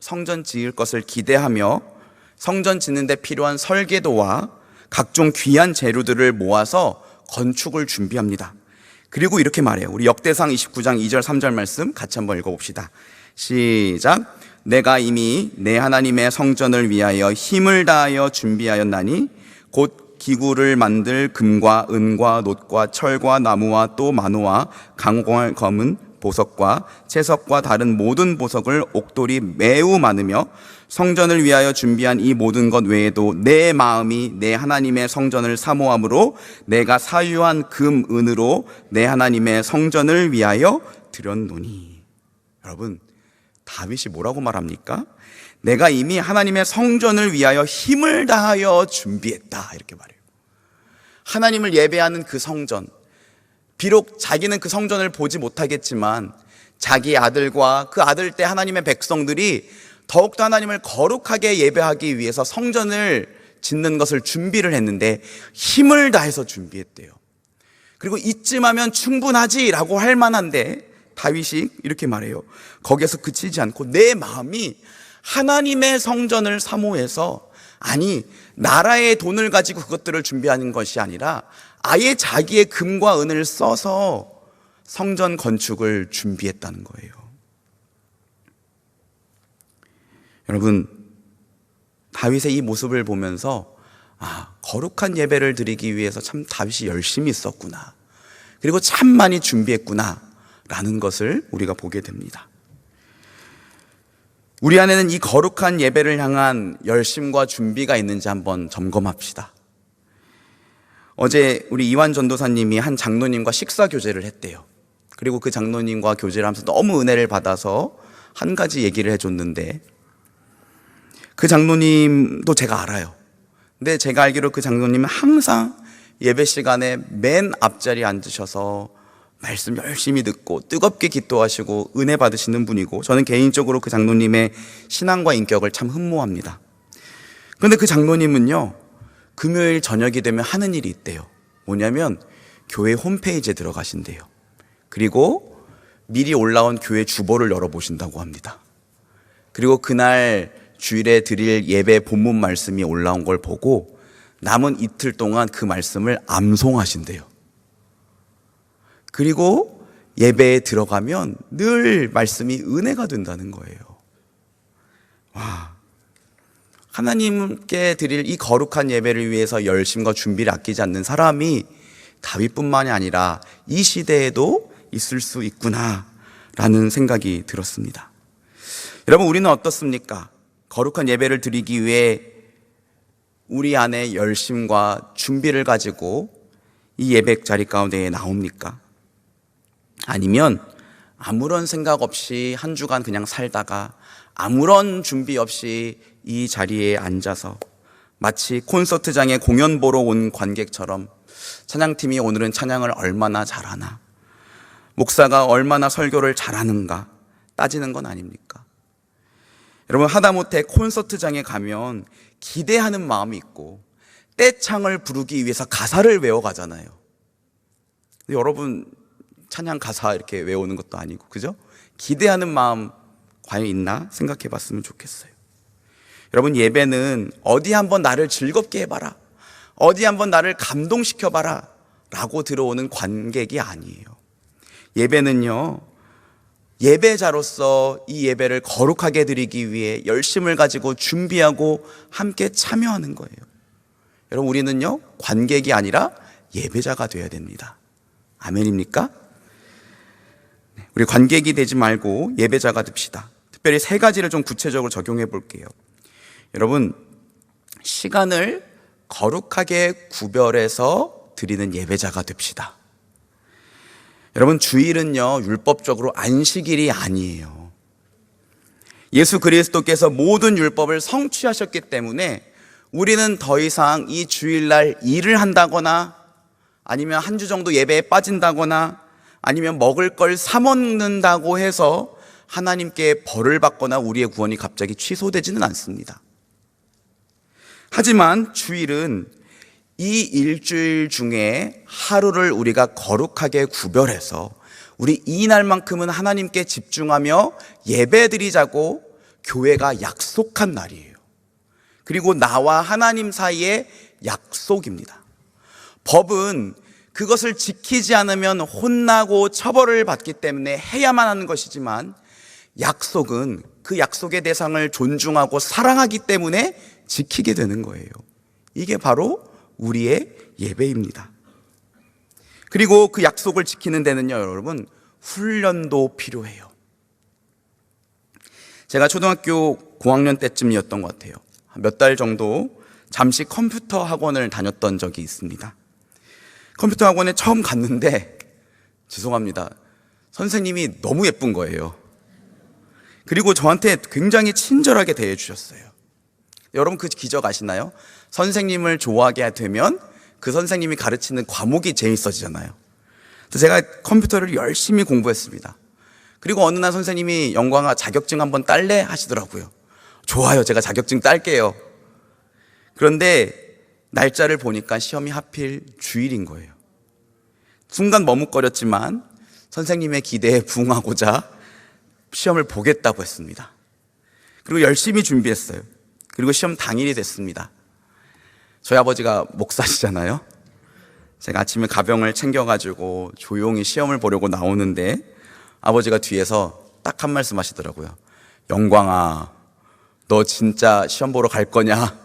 성전 지을 것을 기대하며 성전 짓는 데 필요한 설계도와 각종 귀한 재료들을 모아서 건축을 준비합니다. 그리고 이렇게 말해요. 우리 역대상 29장 2절 3절 말씀 같이 한번 읽어봅시다. 시작. 내가 이미 내 하나님의 성전을 위하여 힘을 다하여 준비하였나니 곧 기구를 만들 금과 은과 놋과 철과 나무와 또 만호와 강공할 검은 보석과 채석과 다른 모든 보석을 옥돌이 매우 많으며 성전을 위하여 준비한 이 모든 것 외에도 내 마음이 내 하나님의 성전을 사모함으로 내가 사유한 금 은으로 내 하나님의 성전을 위하여 드렸노니. 여러분, 다윗이 뭐라고 말합니까? 내가 이미 하나님의 성전을 위하여 힘을 다하여 준비했다, 이렇게 말해요. 하나님을 예배하는 그 성전, 비록 자기는 그 성전을 보지 못하겠지만 자기 아들과 그 아들 때 하나님의 백성들이 더욱더 하나님을 거룩하게 예배하기 위해서 성전을 짓는 것을 준비를 했는데 힘을 다해서 준비했대요. 그리고 이쯤 하면 충분하지라고 할 만한데 다윗이 이렇게 말해요. 거기에서 그치지 않고 내 마음이 하나님의 성전을 사모해서, 아니 나라의 돈을 가지고 그것들을 준비하는 것이 아니라 아예 자기의 금과 은을 써서 성전 건축을 준비했다는 거예요. 여러분, 다윗의 이 모습을 보면서 거룩한 예배를 드리기 위해서 참 다윗이 열심히 썼구나, 그리고 참 많이 준비했구나 라는 것을 우리가 보게 됩니다. 우리 안에는 이 거룩한 예배를 향한 열심과 준비가 있는지 한번 점검합시다. 어제 우리 이완 전도사님이 한 장로님과 식사 교제를 했대요. 그리고 그 장로님과 교제를 하면서 너무 은혜를 받아서 한 가지 얘기를 해줬는데, 그 장로님도 제가 알아요. 근데 제가 알기로 그 장로님은 항상 예배 시간에 맨 앞자리에 앉으셔서 말씀 열심히 듣고 뜨겁게 기도하시고 은혜 받으시는 분이고, 저는 개인적으로 그 장로님의 신앙과 인격을 참 흠모합니다. 그런데 그 장로님은요, 금요일 저녁이 되면 하는 일이 있대요. 뭐냐면 교회 홈페이지에 들어가신대요. 그리고 미리 올라온 교회 주보를 열어보신다고 합니다. 그리고 그날 주일에 드릴 예배 본문 말씀이 올라온 걸 보고 남은 이틀 동안 그 말씀을 암송하신대요. 그리고 예배에 들어가면 늘 말씀이 은혜가 된다는 거예요. 와, 하나님께 드릴 이 거룩한 예배를 위해서 열심과 준비를 아끼지 않는 사람이 다윗뿐만이 아니라 이 시대에도 있을 수 있구나라는 생각이 들었습니다. 여러분, 우리는 어떻습니까? 거룩한 예배를 드리기 위해 우리 안에 열심과 준비를 가지고 이 예배 자리 가운데에 나옵니까? 아니면 아무런 생각 없이 한 주간 그냥 살다가 아무런 준비 없이 이 자리에 앉아서 마치 콘서트장에 공연 보러 온 관객처럼 찬양팀이 오늘은 찬양을 얼마나 잘하나, 목사가 얼마나 설교를 잘하는가 따지는 건 아닙니까? 여러분, 하다못해 콘서트장에 가면 기대하는 마음이 있고 떼창을 부르기 위해서 가사를 외워가잖아요. 여러분, 찬양 가사 이렇게 외우는 것도 아니고, 그죠? 기대하는 마음 과연 있나 생각해 봤으면 좋겠어요. 여러분, 예배는 어디 한번 나를 즐겁게 해봐라, 어디 한번 나를 감동시켜봐라 라고 들어오는 관객이 아니에요. 예배는요, 예배자로서 이 예배를 거룩하게 드리기 위해 열심을 가지고 준비하고 함께 참여하는 거예요. 여러분, 우리는요, 관객이 아니라 예배자가 되어야 됩니다. 아멘입니까? 우리 관객이 되지 말고 예배자가 됩시다. 특별히 세 가지를 좀 구체적으로 적용해 볼게요. 여러분, 시간을 거룩하게 구별해서 드리는 예배자가 됩시다. 여러분, 주일은요, 율법적으로 안식일이 아니에요. 예수 그리스도께서 모든 율법을 성취하셨기 때문에 우리는 더 이상 이 주일날 일을 한다거나 아니면 한 주 정도 예배에 빠진다거나 아니면 먹을 걸 사 먹는다고 해서 하나님께 벌을 받거나 우리의 구원이 갑자기 취소되지는 않습니다. 하지만 주일은 이 일주일 중에 하루를 우리가 거룩하게 구별해서 우리 이 날만큼은 하나님께 집중하며 예배드리자고 교회가 약속한 날이에요. 그리고 나와 하나님 사이의 약속입니다. 법은 그것을 지키지 않으면 혼나고 처벌을 받기 때문에 해야만 하는 것이지만, 약속은 그 약속의 대상을 존중하고 사랑하기 때문에 지키게 되는 거예요. 이게 바로 우리의 예배입니다. 그리고 그 약속을 지키는 데는요, 여러분, 훈련도 필요해요. 제가 초등학교 고학년 때쯤이었던 것 같아요. 몇 달 정도 잠시 컴퓨터 학원을 다녔던 적이 있습니다. 컴퓨터 학원에 처음 갔는데, 죄송합니다, 선생님이 너무 예쁜 거예요. 그리고 저한테 굉장히 친절하게 대해주셨어요. 여러분 그 기적 아시나요? 선생님을 좋아하게 되면 그 선생님이 가르치는 과목이 재밌어지잖아요. 그래서 제가 컴퓨터를 열심히 공부했습니다. 그리고 어느 날 선생님이 영광아 자격증 한번 딸래? 하시더라고요. 좋아요, 제가 자격증 딸게요. 그런데 날짜를 보니까 시험이 하필 주일인 거예요. 순간 머뭇거렸지만 선생님의 기대에 부응하고자 시험을 보겠다고 했습니다. 그리고 열심히 준비했어요. 그리고 시험 당일이 됐습니다. 저희 아버지가 목사시잖아요. 제가 아침에 가병을 챙겨가지고 조용히 시험을 보려고 나오는데 아버지가 뒤에서 딱 한 말씀 하시더라고요. 영광아, 너 진짜 시험 보러 갈 거냐?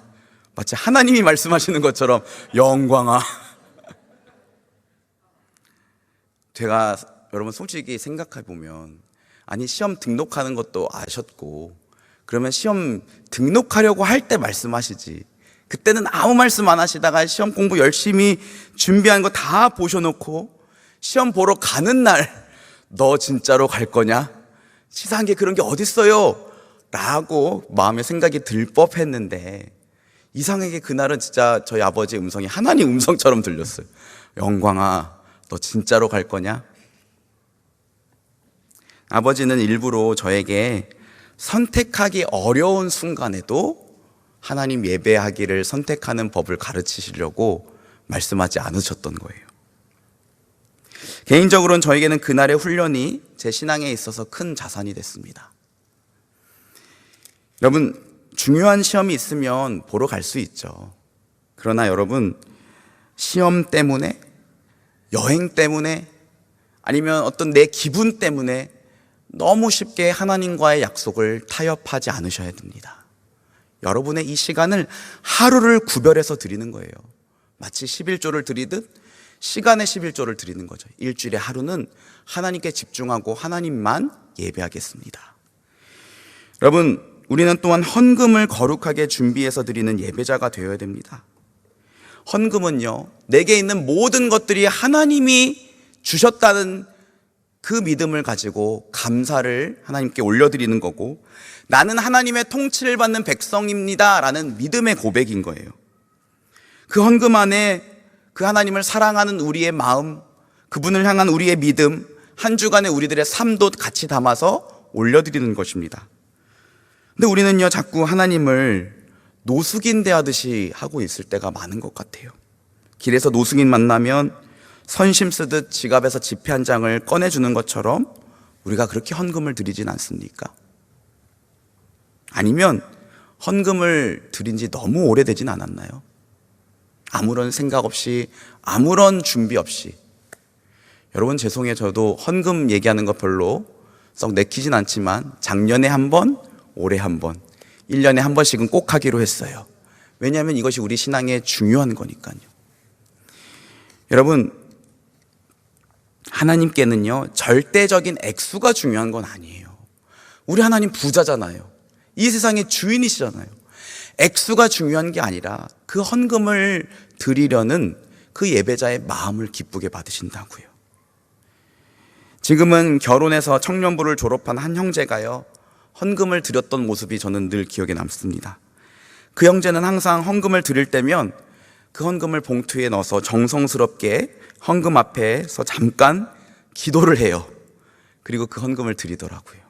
마치 하나님이 말씀하시는 것처럼, 영광아. 제가 여러분 솔직히 생각해 보면, 아니 시험 등록하는 것도 아셨고, 그러면 시험 등록하려고 할 때 말씀하시지, 그때는 아무 말씀 안 하시다가 시험 공부 열심히 준비한 거 다 보셔놓고 시험 보러 가는 날 너 진짜로 갈 거냐? 치사한 게 그런 게 어딨어요? 라고 마음에 생각이 들 법했는데, 이상하게 그날은 진짜 저희 아버지의 음성이 하나님 음성처럼 들렸어요. 영광아, 너 진짜로 갈 거냐? 아버지는 일부러 저에게 선택하기 어려운 순간에도 하나님 예배하기를 선택하는 법을 가르치시려고 말씀하지 않으셨던 거예요. 개인적으로는 저에게는 그날의 훈련이 제 신앙에 있어서 큰 자산이 됐습니다. 여러분, 중요한 시험이 있으면 보러 갈 수 있죠. 그러나 여러분, 시험 때문에, 여행 때문에, 아니면 어떤 내 기분 때문에 너무 쉽게 하나님과의 약속을 타협하지 않으셔야 됩니다. 여러분의 이 시간을 하루를 구별해서 드리는 거예요. 마치 11조를 드리듯 시간의 11조를 드리는 거죠. 일주일에 하루는 하나님께 집중하고 하나님만 예배하겠습니다. 여러분, 우리는 또한 헌금을 거룩하게 준비해서 드리는 예배자가 되어야 됩니다. 헌금은요, 내게 있는 모든 것들이 하나님이 주셨다는 그 믿음을 가지고 감사를 하나님께 올려드리는 거고, 나는 하나님의 통치를 받는 백성입니다 라는 믿음의 고백인 거예요. 그 헌금 안에 그 하나님을 사랑하는 우리의 마음, 그분을 향한 우리의 믿음, 한 주간의 우리들의 삶도 같이 담아서 올려드리는 것입니다. 근데 우리는요, 자꾸 하나님을 노숙인 대하듯이 하고 있을 때가 많은 것 같아요. 길에서 노숙인 만나면 선심 쓰듯 지갑에서 지폐 한 장을 꺼내주는 것처럼 우리가 그렇게 헌금을 드리진 않습니까? 아니면 헌금을 드린 지 너무 오래되진 않았나요? 아무런 생각 없이, 아무런 준비 없이. 여러분 죄송해요, 저도 헌금 얘기하는 거 별로 썩 내키진 않지만 작년에 한 번, 올해 한 번, 1년에 한 번씩은 꼭 하기로 했어요. 왜냐하면 이것이 우리 신앙에 중요한 거니까요. 여러분, 하나님께는요, 절대적인 액수가 중요한 건 아니에요. 우리 하나님 부자잖아요. 이 세상의 주인이시잖아요. 액수가 중요한 게 아니라 그 헌금을 드리려는 그 예배자의 마음을 기쁘게 받으신다고요. 지금은 결혼해서 청년부를 졸업한 한 형제가요, 헌금을 드렸던 모습이 저는 늘 기억에 남습니다. 그 형제는 항상 헌금을 드릴 때면 그 헌금을 봉투에 넣어서 정성스럽게 헌금 앞에서 잠깐 기도를 해요. 그리고 그 헌금을 드리더라고요.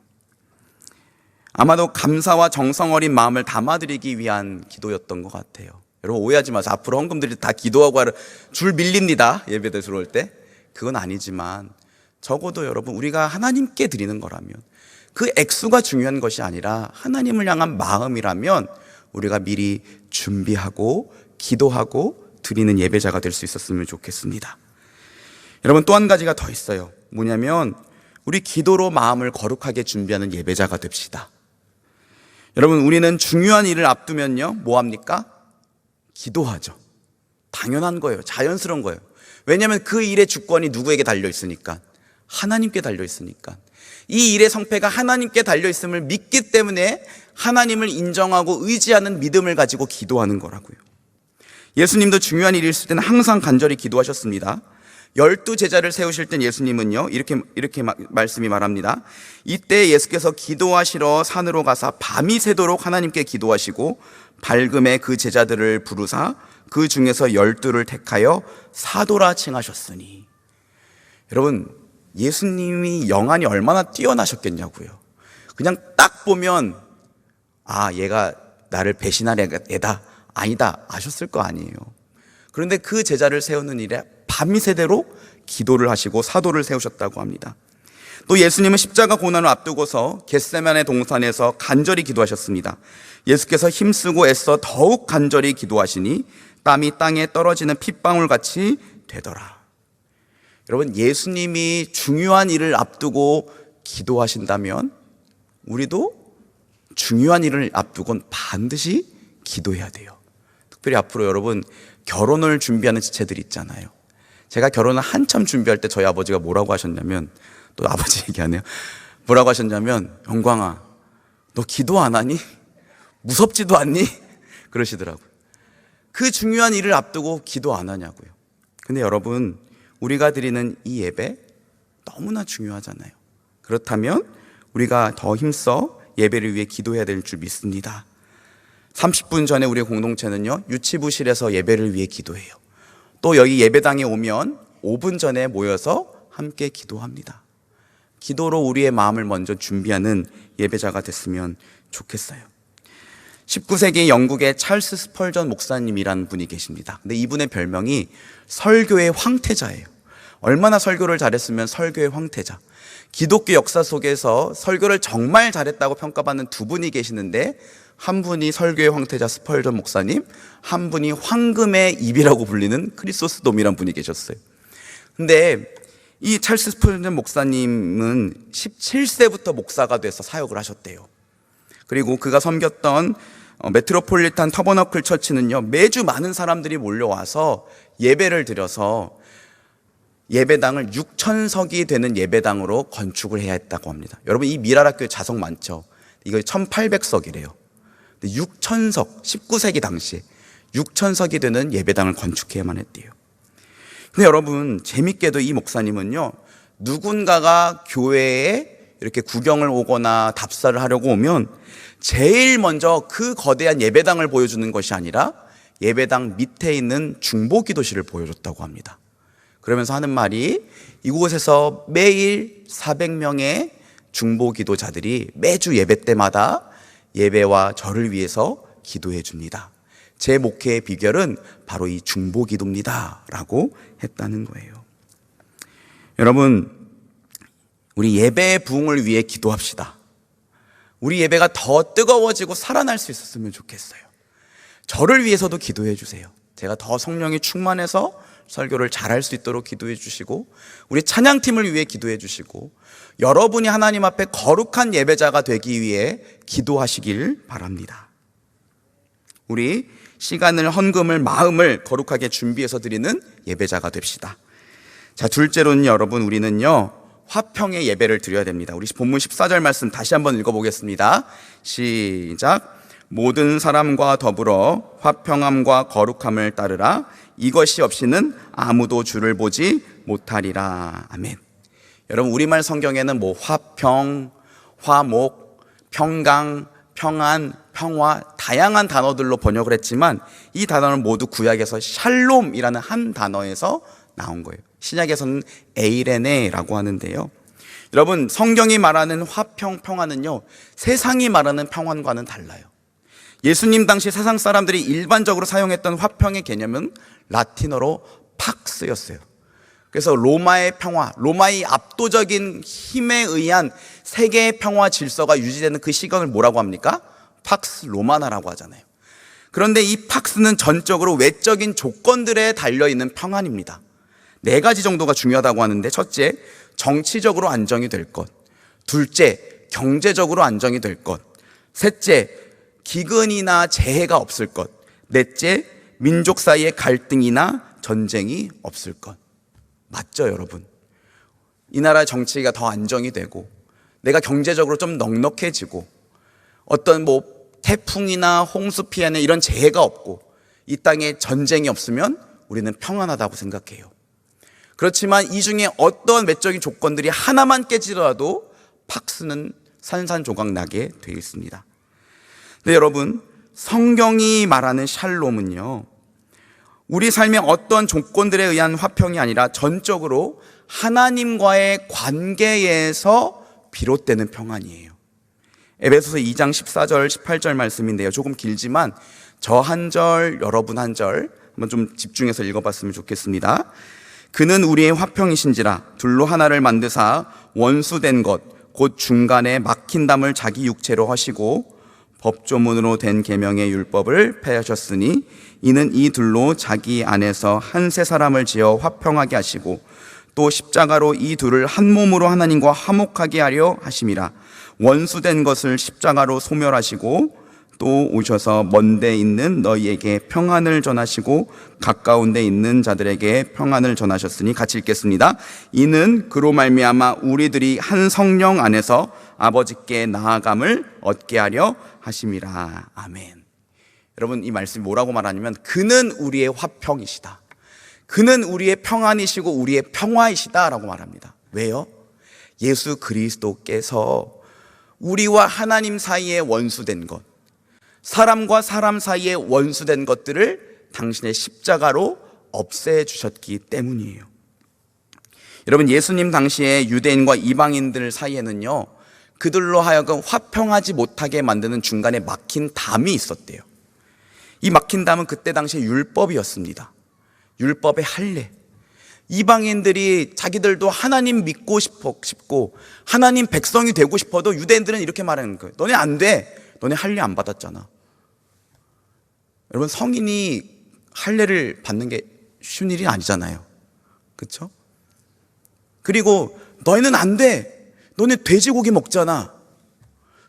아마도 감사와 정성 어린 마음을 담아드리기 위한 기도였던 것 같아요. 여러분 오해하지 마세요. 앞으로 헌금 드릴 때 다 기도하고 줄 밀립니다. 예배대 들어올 때. 그건 아니지만 적어도 여러분 우리가 하나님께 드리는 거라면, 그 액수가 중요한 것이 아니라 하나님을 향한 마음이라면 우리가 미리 준비하고 기도하고 드리는 예배자가 될 수 있었으면 좋겠습니다. 여러분, 또 한 가지가 더 있어요. 뭐냐면 우리 기도로 마음을 거룩하게 준비하는 예배자가 됩시다. 여러분, 우리는 중요한 일을 앞두면요, 뭐 합니까? 기도하죠. 당연한 거예요. 자연스러운 거예요. 왜냐하면 그 일의 주권이 누구에게 달려 있으니까? 하나님께 달려 있으니까. 이 일의 성패가 하나님께 달려 있음을 믿기 때문에 하나님을 인정하고 의지하는 믿음을 가지고 기도하는 거라고요. 예수님도 중요한 일이 있을 때는 항상 간절히 기도하셨습니다. 12 제자를 세우실 땐 예수님은요, 이렇게 말씀이 말합니다. 이때 예수께서 기도하시러 산으로 가사 밤이 새도록 하나님께 기도하시고 밝음에 그 제자들을 부르사 그 중에서 12를 택하여 사도라 칭하셨으니. 여러분, 예수님이 영안이 얼마나 뛰어나셨겠냐고요. 그냥 딱 보면 얘가 나를 배신할 애다, 아니다 아셨을 거 아니에요. 그런데 그 제자를 세우는 일에 밤이 새도록 기도를 하시고 사도를 세우셨다고 합니다. 또 예수님은 십자가 고난을 앞두고서 겟세마네 동산에서 간절히 기도하셨습니다. 예수께서 힘쓰고 애써 더욱 간절히 기도하시니 땀이 땅에 떨어지는 핏방울 같이 되더라. 여러분, 예수님이 중요한 일을 앞두고 기도하신다면 우리도 중요한 일을 앞두고는 반드시 기도해야 돼요. 특별히 앞으로 여러분, 결혼을 준비하는 지체들이 있잖아요. 제가 결혼을 한참 준비할 때 저희 아버지가 뭐라고 하셨냐면, 또 아버지 얘기하네요. 뭐라고 하셨냐면, 영광아, 너 기도 안 하니? 무섭지도 않니? 그러시더라고요. 그 중요한 일을 앞두고 기도 안 하냐고요. 근데 여러분, 우리가 드리는 이 예배 너무나 중요하잖아요. 그렇다면 우리가 더 힘써 예배를 위해 기도해야 될 줄 믿습니다. 30분 전에 우리 공동체는요, 유치부실에서 예배를 위해 기도해요. 또 여기 예배당에 오면 5분 전에 모여서 함께 기도합니다. 기도로 우리의 마음을 먼저 준비하는 예배자가 됐으면 좋겠어요. 19세기 영국의 찰스 스펄전 목사님이라는 분이 계십니다. 근데 이분의 별명이 설교의 황태자예요. 얼마나 설교를 잘했으면 설교의 황태자. 기독교 역사 속에서 설교를 정말 잘했다고 평가받는 두 분이 계시는데, 한 분이 설교의 황태자 스펄전 목사님, 한 분이 황금의 입이라고 불리는 크리소스돔이라는 분이 계셨어요. 근데 이 찰스 스펄전 목사님은 17세부터 목사가 돼서 사역을 하셨대요. 그리고 그가 섬겼던 메트로폴리탄 터버너클 처치는요, 매주 많은 사람들이 몰려와서 예배를 드려서 예배당을 6,000석이 되는 예배당으로 건축을 해야 했다고 합니다. 여러분, 이 미랄학교에 자석 많죠? 이거 1,800석이래요. 6,000석, 19세기 당시에 6,000석이 되는 예배당을 건축해야만 했대요. 근데 여러분, 재밌게도 이 목사님은요, 누군가가 교회에 이렇게 구경을 오거나 답사를 하려고 오면 제일 먼저 그 거대한 예배당을 보여주는 것이 아니라 예배당 밑에 있는 중보기도실을 보여줬다고 합니다. 그러면서 하는 말이, 이곳에서 매일 400명의 중보기도자들이 매주 예배 때마다 예배와 절을 위해서 기도해 줍니다. 제 목회의 비결은 바로 이 중보기도입니다 라고 했다는 거예요. 여러분, 우리 예배의 부흥을 위해 기도합시다. 우리 예배가 더 뜨거워지고 살아날 수 있었으면 좋겠어요. 저를 위해서도 기도해 주세요. 제가 더 성령이 충만해서 설교를 잘할 수 있도록 기도해 주시고, 우리 찬양팀을 위해 기도해 주시고, 여러분이 하나님 앞에 거룩한 예배자가 되기 위해 기도하시길 바랍니다. 우리 시간을, 헌금을, 마음을 거룩하게 준비해서 드리는 예배자가 됩시다. 자, 둘째로는 여러분, 우리는요, 화평의 예배를 드려야 됩니다. 우리 본문 14절 말씀 다시 한번 읽어보겠습니다. 시작. 모든 사람과 더불어 화평함과 거룩함을 따르라. 이것이 없이는 아무도 주를 보지 못하리라. 아멘. 여러분, 우리말 성경에는 뭐 화평, 화목, 평강, 평안, 평화, 다양한 단어들로 번역을 했지만 이 단어는 모두 구약에서 샬롬이라는 한 단어에서 나온 거예요. 신약에서는 에이레네라고 하는데요. 여러분, 성경이 말하는 화평, 평화는요, 세상이 말하는 평안과는 달라요. 예수님 당시 세상 사람들이 일반적으로 사용했던 화평의 개념은 라틴어로 팍스였어요. 그래서 로마의 평화, 로마의 압도적인 힘에 의한 세계의 평화 질서가 유지되는 그 시간을 뭐라고 합니까? 팍스 로마나라고 하잖아요. 그런데 이 팍스는 전적으로 외적인 조건들에 달려있는 평안입니다. 네 가지 정도가 중요하다고 하는데, 첫째, 정치적으로 안정이 될 것. 둘째, 경제적으로 안정이 될 것. 셋째, 기근이나 재해가 없을 것. 넷째, 민족 사이에 갈등이나 전쟁이 없을 것. 맞죠, 여러분? 이 나라 정치가 더 안정이 되고, 내가 경제적으로 좀 넉넉해지고, 어떤 태풍이나 홍수 피해나 이런 재해가 없고, 이 땅에 전쟁이 없으면 우리는 평안하다고 생각해요. 그렇지만 이 중에 어떤 외적인 조건들이 하나만 깨지더라도 팍스는 산산조각 나게 되어 있습니다. 네, 여러분, 성경이 말하는 샬롬은요, 우리 삶의 어떤 조건들에 의한 화평이 아니라 전적으로 하나님과의 관계에서 비롯되는 평안이에요. 에베소서 2장 14절 18절 말씀인데요, 조금 길지만 저 한 절, 여러분 한 절 한번 좀 집중해서 읽어봤으면 좋겠습니다. 그는 우리의 화평이신지라 둘로 하나를 만드사 원수된 것 곧 중간에 막힌 담을 자기 육체로 하시고 법조문으로 된 계명의 율법을 폐하셨으니 이는 이 둘로 자기 안에서 한 세 사람을 지어 화평하게 하시고 또 십자가로 이 둘을 한 몸으로 하나님과 화목하게 하려 하심이라. 원수된 것을 십자가로 소멸하시고 또 오셔서 먼데 있는 너희에게 평안을 전하시고 가까운 데 있는 자들에게 평안을 전하셨으니, 같이 읽겠습니다. 이는 그로 말미암아 우리들이 한 성령 안에서 아버지께 나아감을 얻게 하려 하심이라. 아멘. 여러분, 이 말씀이 뭐라고 말하냐면 그는 우리의 화평이시다, 그는 우리의 평안이시고 우리의 평화이시다 라고 말합니다. 왜요? 예수 그리스도께서 우리와 하나님 사이에 원수된 것, 사람과 사람 사이에 원수된 것들을 당신의 십자가로 없애주셨기 때문이에요. 여러분, 예수님 당시에 유대인과 이방인들 사이에는요, 그들로 하여금 화평하지 못하게 만드는 중간에 막힌 담이 있었대요. 이 막힌 담은 그때 당시에 율법이었습니다. 율법의 할례. 이방인들이 자기들도 하나님 믿고 싶고 하나님 백성이 되고 싶어도 유대인들은 이렇게 말하는 거예요. 너네 안 돼. 너네 할례 안 받았잖아. 여러분, 성인이 할례를 받는 게 쉬운 일이 아니잖아요. 그렇죠? 그리고 너희는 안 돼. 너네 돼지고기 먹잖아.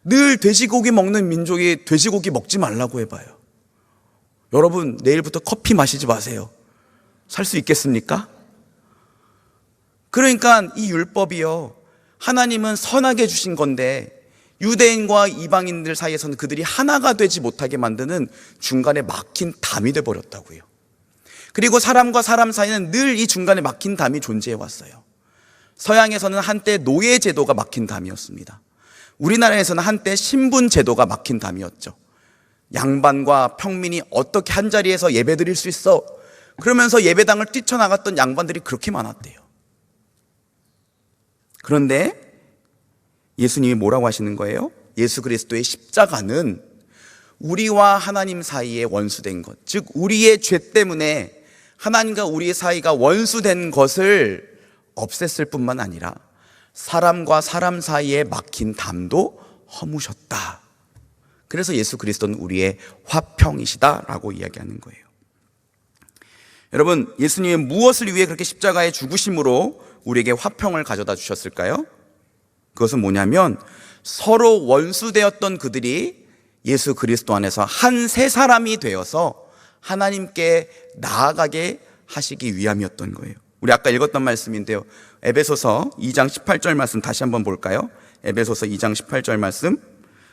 늘 돼지고기 먹는 민족이 돼지고기 먹지 말라고 해봐요. 여러분, 내일부터 커피 마시지 마세요. 살 수 있겠습니까? 그러니까 이 율법이요, 하나님은 선하게 주신 건데 유대인과 이방인들 사이에서는 그들이 하나가 되지 못하게 만드는 중간에 막힌 담이 되어버렸다고요. 그리고 사람과 사람 사이는 늘 이 중간에 막힌 담이 존재해 왔어요. 서양에서는 한때 노예 제도가 막힌 담이었습니다. 우리나라에서는 한때 신분 제도가 막힌 담이었죠. 양반과 평민이 어떻게 한 자리에서 예배 드릴 수 있어? 그러면서 예배당을 뛰쳐나갔던 양반들이 그렇게 많았대요. 그런데 예수님이 뭐라고 하시는 거예요? 예수 그리스도의 십자가는 우리와 하나님 사이에 원수된 것, 즉 우리의 죄 때문에 하나님과 우리의 사이가 원수된 것을 없앴을 뿐만 아니라 사람과 사람 사이에 막힌 담도 허무셨다. 그래서 예수 그리스도는 우리의 화평이시다라고 이야기하는 거예요. 여러분, 예수님이 무엇을 위해 그렇게 십자가에 죽으심으로 우리에게 화평을 가져다 주셨을까요? 그것은 뭐냐면 서로 원수되었던 그들이 예수 그리스도 안에서 한 세 사람이 되어서 하나님께 나아가게 하시기 위함이었던 거예요. 우리 아까 읽었던 말씀인데요, 에베소서 2장 18절 말씀 다시 한번 볼까요? 에베소서 2장 18절 말씀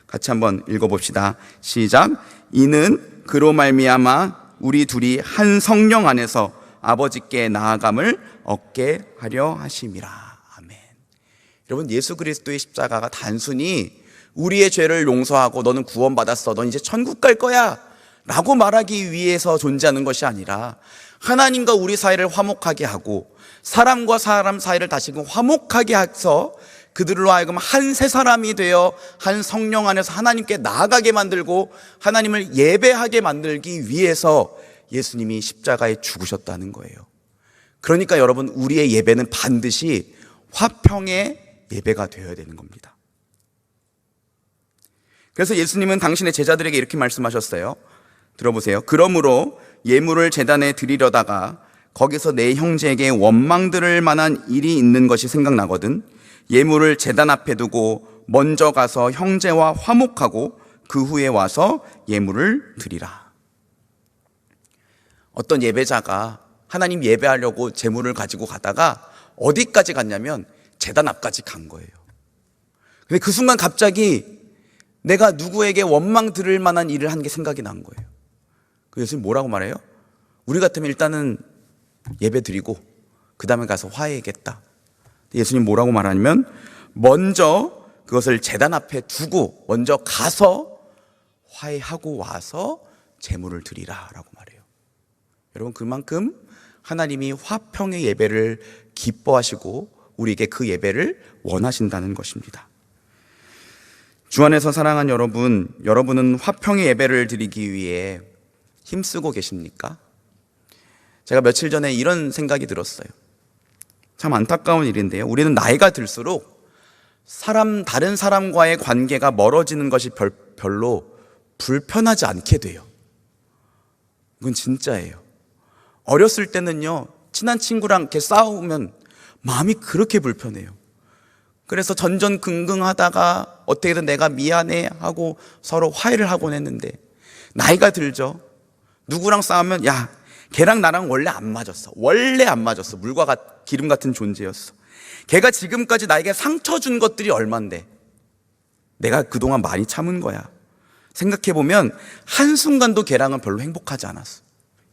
같이 한번 읽어봅시다. 시작. 이는 그로 말미암아 우리 둘이 한 성령 안에서 아버지께 나아감을 얻게 하려 하심이라. 아멘. 여러분, 예수 그리스도의 십자가가 단순히 우리의 죄를 용서하고 너는 구원받았어, 넌 이제 천국 갈 거야 라고 말하기 위해서 존재하는 것이 아니라 하나님과 우리 사이를 화목하게 하고 사람과 사람 사이를 다시금 화목하게 해서 그들로 하여금 한 세 사람이 되어 한 성령 안에서 하나님께 나아가게 만들고 하나님을 예배하게 만들기 위해서 예수님이 십자가에 죽으셨다는 거예요. 그러니까 여러분, 우리의 예배는 반드시 화평의 예배가 되어야 되는 겁니다. 그래서 예수님은 당신의 제자들에게 이렇게 말씀하셨어요. 들어보세요. 그러므로 예물을 제단에 드리려다가 거기서 내 형제에게 원망 들을 만한 일이 있는 것이 생각나거든. 예물을 제단 앞에 두고 먼저 가서 형제와 화목하고 그 후에 와서 예물을 드리라. 어떤 예배자가 하나님 예배하려고 제물을 가지고 가다가 어디까지 갔냐면 제단 앞까지 간 거예요. 근데 그 순간 갑자기 내가 누구에게 원망 들을 만한 일을 한 게 생각이 난 거예요. 그 예수님 뭐라고 말해요? 우리 같으면 일단은 예배 드리고 그 다음에 가서 화해하겠다. 예수님 뭐라고 말하냐면 먼저 그것을 제단 앞에 두고 먼저 가서 화해하고 와서 제물을 드리라 라고 말해요. 여러분, 그만큼 하나님이 화평의 예배를 기뻐하시고 우리에게 그 예배를 원하신다는 것입니다. 주 안에서 사랑하는 여러분, 여러분은 화평의 예배를 드리기 위해 힘쓰고 계십니까? 제가 며칠 전에 이런 생각이 들었어요. 참 안타까운 일인데요. 우리는 나이가 들수록 다른 사람과의 관계가 멀어지는 것이 별로 불편하지 않게 돼요. 이건 진짜예요. 어렸을 때는요, 친한 친구랑 이렇게 싸우면 마음이 그렇게 불편해요. 그래서 전전긍긍하다가 어떻게든 내가 미안해 하고 서로 화해를 하곤 했는데, 나이가 들죠. 누구랑 싸우면 야, 걔랑 나랑 원래 안 맞았어. 원래 안 맞았어. 물과 기름 같은 존재였어. 걔가 지금까지 나에게 상처 준 것들이 얼만데 내가 그동안 많이 참은 거야. 생각해보면 한순간도 걔랑은 별로 행복하지 않았어.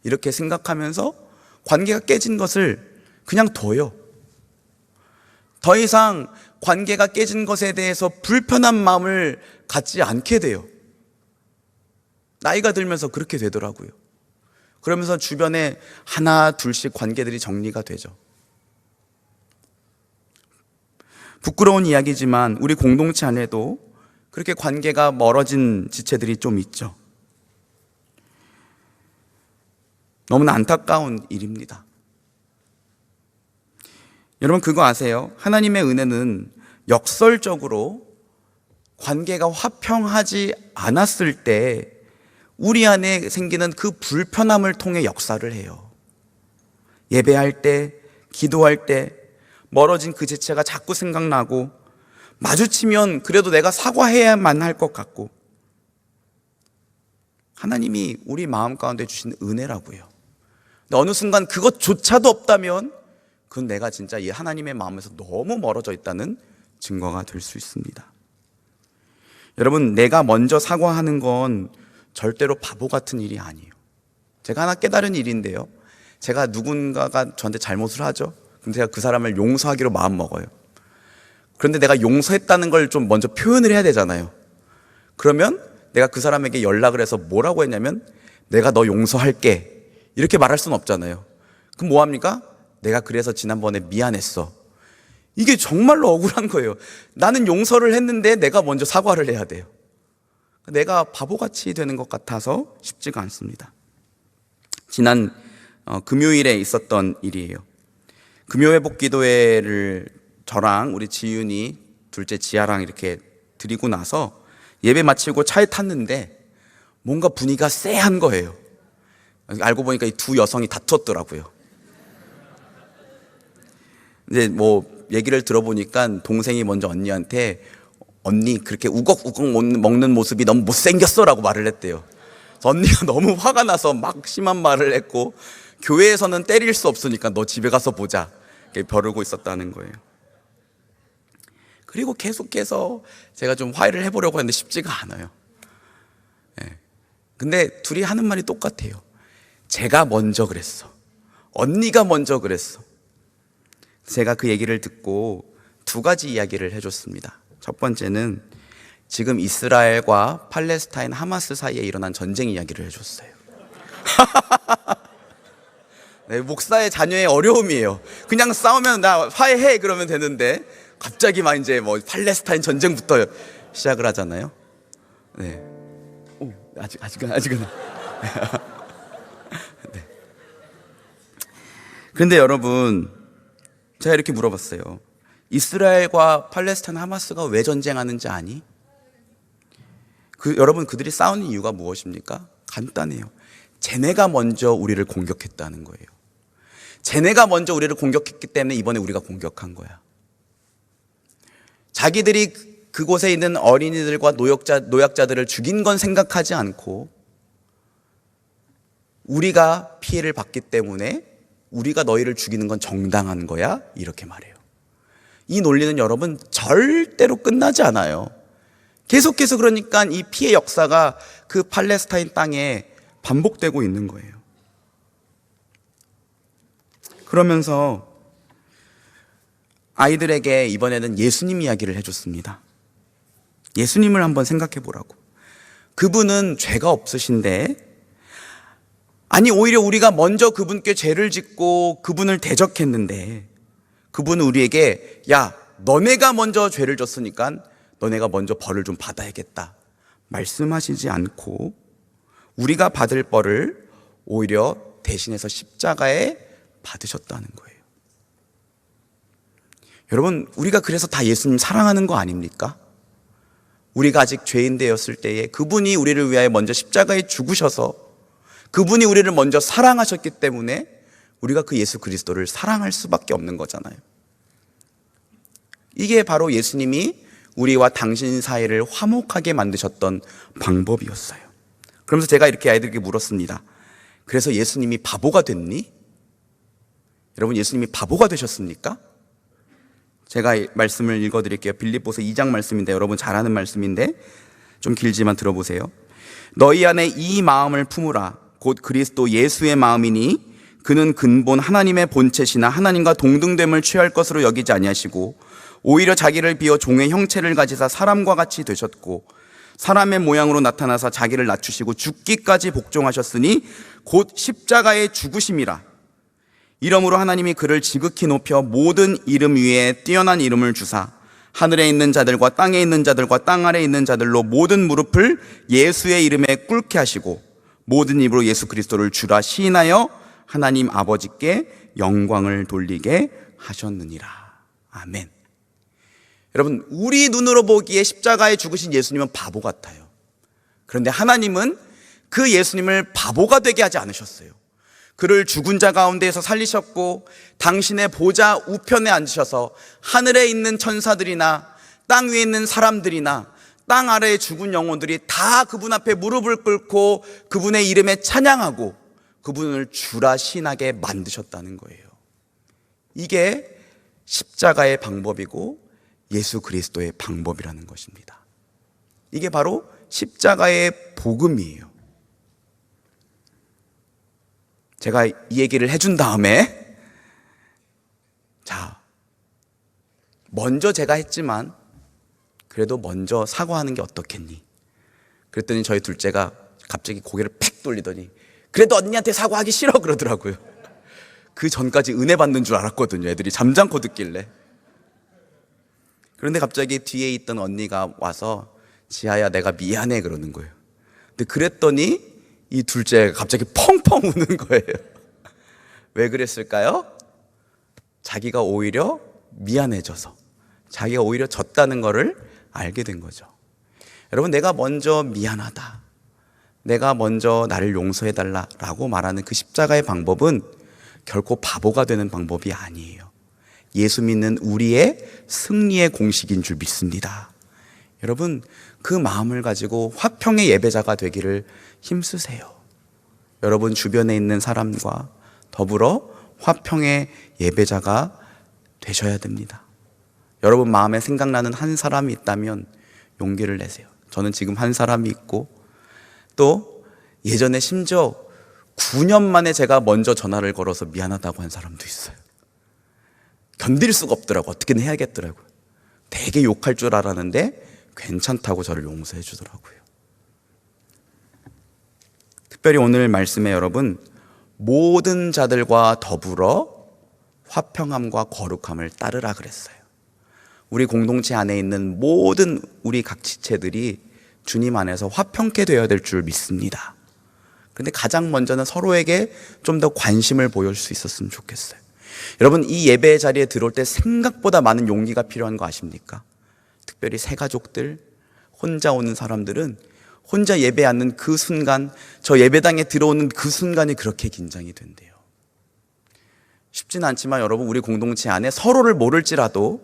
이렇게 생각하면서 관계가 깨진 것을 그냥 둬요. 더 이상 관계가 깨진 것에 대해서 불편한 마음을 갖지 않게 돼요. 나이가 들면서 그렇게 되더라고요. 그러면서 주변에 하나 둘씩 관계들이 정리가 되죠. 부끄러운 이야기지만 우리 공동체 안에도 그렇게 관계가 멀어진 지체들이 좀 있죠. 너무나 안타까운 일입니다. 여러분, 그거 아세요? 하나님의 은혜는 역설적으로 관계가 화평하지 않았을 때 우리 안에 생기는 그 불편함을 통해 역사를 해요. 예배할 때, 기도할 때 멀어진 그 지체가 자꾸 생각나고, 마주치면 그래도 내가 사과해야만 할 것 같고, 하나님이 우리 마음 가운데 주신 은혜라고요. 근데 어느 순간 그것조차도 없다면 그건 내가 진짜 이 하나님의 마음에서 너무 멀어져 있다는 증거가 될 수 있습니다. 여러분, 내가 먼저 사과하는 건 절대로 바보 같은 일이 아니에요. 제가 하나 깨달은 일인데요, 제가 누군가가 저한테 잘못을 하죠. 그럼 제가 그 사람을 용서하기로 마음 먹어요. 그런데 내가 용서했다는 걸 좀 먼저 표현을 해야 되잖아요. 그러면 내가 그 사람에게 연락을 해서 뭐라고 했냐면 내가 너 용서할게 이렇게 말할 수는 없잖아요. 그럼 뭐합니까? 내가 그래서 지난번에 미안했어. 이게 정말로 억울한 거예요. 나는 용서를 했는데 내가 먼저 사과를 해야 돼요. 내가 바보같이 되는 것 같아서 쉽지가 않습니다. 지난 금요일에 있었던 일이에요. 금요회복 기도회를 저랑 우리 지윤이, 둘째 지아랑 이렇게 드리고 나서 예배 마치고 차에 탔는데 뭔가 분위기가 쎄한 거예요. 알고 보니까 이 두 여성이 다투었더라고요. 이제 뭐 얘기를 들어보니까 동생이 먼저 언니한테 언니 그렇게 우걱우걱 먹는 모습이 너무 못생겼어 라고 말을 했대요. 그래서 언니가 너무 화가 나서 막 심한 말을 했고, 교회에서는 때릴 수 없으니까 너 집에 가서 보자 이렇게 벼르고 있었다는 거예요. 그리고 계속해서 제가 좀 화해를 해보려고 했는데 쉽지가 않아요. 근데 둘이 하는 말이 똑같아요. 제가 먼저 그랬어. 언니가 먼저 그랬어. 제가 그 얘기를 듣고 두 가지 이야기를 해줬습니다. 첫 번째는 지금 이스라엘과 팔레스타인 하마스 사이에 일어난 전쟁 이야기를 해줬어요. 네, 목사의 자녀의 어려움이에요. 그냥 싸우면 나 화해해 그러면 되는데 갑자기 막 이제 뭐 팔레스타인 전쟁부터 시작을 하잖아요. 네. 아직은. 네. 그런데 여러분, 제가 이렇게 물어봤어요. 이스라엘과 팔레스타인 하마스가 왜 전쟁하는지 아니? 여러분, 그들이 싸우는 이유가 무엇입니까? 간단해요. 쟤네가 먼저 우리를 공격했다는 거예요. 쟤네가 먼저 우리를 공격했기 때문에 이번에 우리가 공격한 거야. 자기들이 그곳에 있는 어린이들과 노약자들을 죽인 건 생각하지 않고 우리가 피해를 받기 때문에 우리가 너희를 죽이는 건 정당한 거야, 이렇게 말해요. 이 논리는 여러분 절대로 끝나지 않아요. 계속해서 그러니까 이 피해 역사가 그 팔레스타인 땅에 반복되고 있는 거예요. 그러면서 아이들에게 이번에는 예수님 이야기를 해줬습니다. 예수님을 한번 생각해 보라고. 그분은 죄가 없으신데, 아니 오히려 우리가 먼저 그분께 죄를 짓고 그분을 대적했는데, 그분은 우리에게 야, 너네가 먼저 죄를 졌으니까 너네가 먼저 벌을 좀 받아야겠다 말씀하시지 않고 우리가 받을 벌을 오히려 대신해서 십자가에 받으셨다는 거예요. 여러분, 우리가 그래서 다 예수님 사랑하는 거 아닙니까? 우리가 아직 죄인 되었을 때에 그분이 우리를 위하여 먼저 십자가에 죽으셔서 그분이 우리를 먼저 사랑하셨기 때문에 우리가 그 예수 그리스도를 사랑할 수밖에 없는 거잖아요. 이게 바로 예수님이 우리와 당신 사이를 화목하게 만드셨던 방법이었어요. 그러면서 제가 이렇게 아이들에게 물었습니다. 그래서 예수님이 바보가 됐니? 여러분, 예수님이 바보가 되셨습니까? 제가 말씀을 읽어드릴게요. 빌립보서 2장 말씀인데, 여러분 잘 아는 말씀인데 좀 길지만 들어보세요. 너희 안에 이 마음을 품으라. 곧 그리스도 예수의 마음이니 그는 근본 하나님의 본체시나 하나님과 동등됨을 취할 것으로 여기지 아니하시고 오히려 자기를 비어 종의 형체를 가지사 사람과 같이 되셨고 사람의 모양으로 나타나사 자기를 낮추시고 죽기까지 복종하셨으니 곧 십자가의 죽으심이라. 이러므로 하나님이 그를 지극히 높여 모든 이름 위에 뛰어난 이름을 주사 하늘에 있는 자들과 땅에 있는 자들과 땅 아래에 있는 자들로 모든 무릎을 예수의 이름에 꿇게 하시고 모든 입으로 예수 그리스도를 주라 시인하여 하나님 아버지께 영광을 돌리게 하셨느니라. 아멘. 여러분, 우리 눈으로 보기에 십자가에 죽으신 예수님은 바보 같아요. 그런데 하나님은 그 예수님을 바보가 되게 하지 않으셨어요. 그를 죽은 자 가운데에서 살리셨고 당신의 보좌 우편에 앉으셔서 하늘에 있는 천사들이나 땅 위에 있는 사람들이나 땅 아래에 죽은 영혼들이 다 그분 앞에 무릎을 꿇고 그분의 이름에 찬양하고 그분을 주라 신하게 만드셨다는 거예요. 이게 십자가의 방법이고 예수 그리스도의 방법이라는 것입니다. 이게 바로 십자가의 복음이에요. 제가 이 얘기를 해준 다음에 자, 먼저 제가 했지만 그래도 먼저 사과하는 게 어떻겠니? 그랬더니 저희 둘째가 갑자기 고개를 팩 돌리더니 그래도 언니한테 사과하기 싫어 그러더라고요. 그 전까지 은혜 받는 줄 알았거든요. 애들이 잠잠코 듣길래. 그런데 갑자기 뒤에 있던 언니가 와서 지아야 내가 미안해 그러는 거예요. 근데 그랬더니 이 둘째가 갑자기 펑펑 우는 거예요. 왜 그랬을까요? 자기가 오히려 미안해져서 자기가 오히려 졌다는 거를 알게 된 거죠. 여러분, 내가 먼저 미안하다, 내가 먼저 나를 용서해달라 라고 말하는 그 십자가의 방법은 결코 바보가 되는 방법이 아니에요. 예수 믿는 우리의 승리의 공식인 줄 믿습니다. 여러분, 그 마음을 가지고 화평의 예배자가 되기를 힘쓰세요. 여러분 주변에 있는 사람과 더불어 화평의 예배자가 되셔야 됩니다. 여러분 마음에 생각나는 한 사람이 있다면 용기를 내세요. 저는 지금 한 사람이 있고 또 예전에 심지어 9년 만에 제가 먼저 전화를 걸어서 미안하다고 한 사람도 있어요. 견딜 수가 없더라고. 어떻게든 해야겠더라고요. 되게 욕할 줄 알았는데 괜찮다고 저를 용서해 주더라고요. 특별히 오늘 말씀에 여러분, 모든 자들과 더불어 화평함과 거룩함을 따르라 그랬어요. 우리 공동체 안에 있는 모든 우리 각 지체들이 주님 안에서 화평케 되어야 될 줄 믿습니다. 그런데 가장 먼저는 서로에게 좀 더 관심을 보일 수 있었으면 좋겠어요. 여러분, 이 예배 자리에 들어올 때 생각보다 많은 용기가 필요한 거 아십니까? 특별히 새가족들, 혼자 오는 사람들은 혼자 예배 앉는 그 순간, 저 예배당에 들어오는 그 순간이 그렇게 긴장이 된대요. 쉽진 않지만 여러분, 우리 공동체 안에 서로를 모를지라도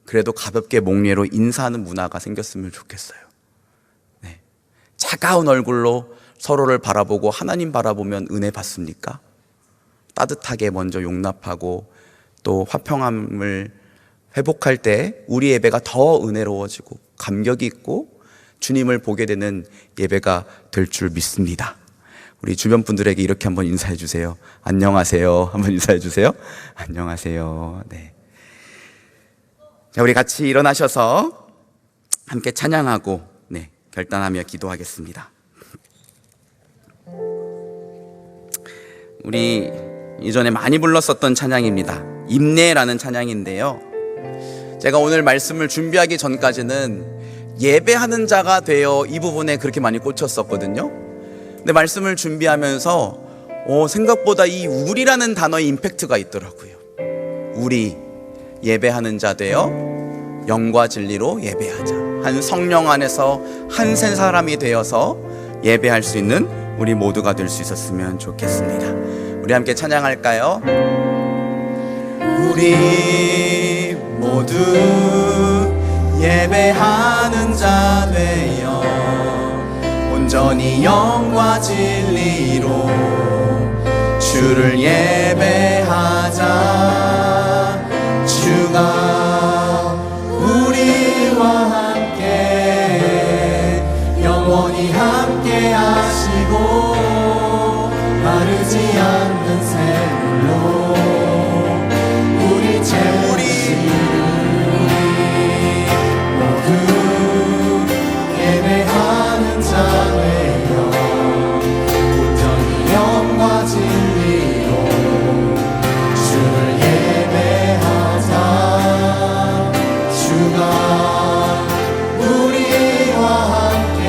그래도 가볍게 목례로 인사하는 문화가 생겼으면 좋겠어요. 네. 차가운 얼굴로 서로를 바라보고 하나님 바라보면 은혜 받습니까? 따뜻하게 먼저 용납하고 또 화평함을 회복할 때 우리 예배가 더 은혜로워지고 감격이 있고 주님을 보게 되는 예배가 될 줄 믿습니다. 우리 주변 분들에게 이렇게 한번 인사해 주세요. 안녕하세요. 한번 인사해 주세요. 안녕하세요. 네. 자, 우리 같이 일어나셔서 함께 찬양하고 결단하며 기도하겠습니다. 우리 이전에 많이 불렀었던 찬양입니다. 임내라는 찬양인데요, 제가 오늘 말씀을 준비하기 전까지는 예배하는 자가 되어 이 부분에 그렇게 많이 꽂혔었거든요. 근데 말씀을 준비하면서 생각보다 이 우리라는 단어의 임팩트가 있더라고요. 우리, 예배하는 자 되어 영과 진리로 예배하자. 한 성령 안에서 한 새 사람이 되어서 예배할 수 있는 우리 모두가 될 수 있었으면 좋겠습니다. 우리 함께 찬양할까요? 우리 모두 예배하는 자 되어 온전히 영과 진리로 주를 예배하자. 주가 우리와 함께 영원히 함께 하시고 마르지 않는 샘물로 우리 채우리. 모두 예배하는 자 되어 온전히 영과 진리로 주를 예배하자. 주가 우리와 함께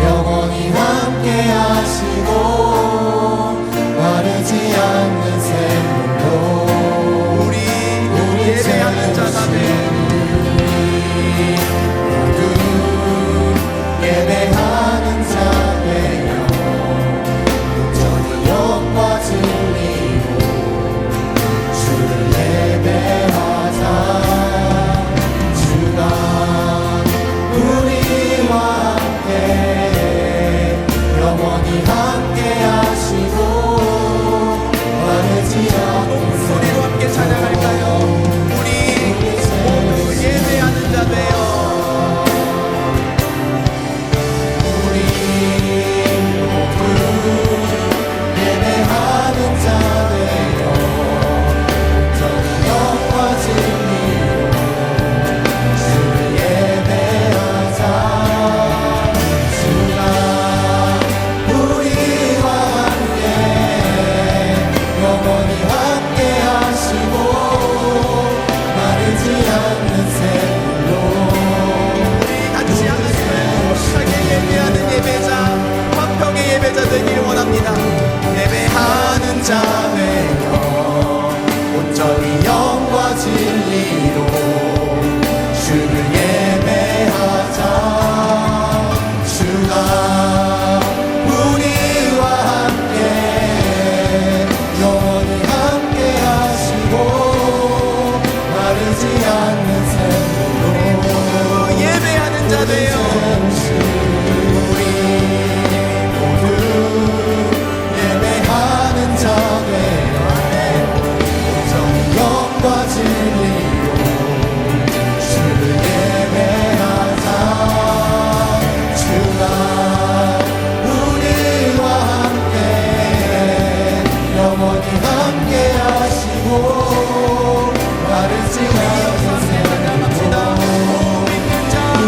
영원히 함께 하시고 마르지 않는 샘물로 우리 예배하는 자가 모두 예배하는 자 되어 온전히 영과 진리로 주를 예배하자. 주가 우리와 함께 영원히 함께 하시고 마르지 않는 소리로 함께 찬양할까요? 우리 모두 예배하는 자 되어 우리 모두 예배하는 자 되어 온전히 영과 진리로 주를 예배하자. 주가 우리와 함께 영원히 함께 하시고 마르지 않는 샘물로 우리 같이 하나님을 못하게 예배하는 예배자, 화평의 예배자 되길 원합니다. 예배하는 자 되어 온전히 영과 진리로 주를 예배하자. 주가 우리와 함께 영원히 함께 하시고 마르지 않는 샘물로 예배하는 자 되어 우리 모두 예배하는 자 되어 온전히 영과 진리로 주를 예배하자. 주가 우리와 함께 영원히 함께 하시고 마르지 않는 샘물로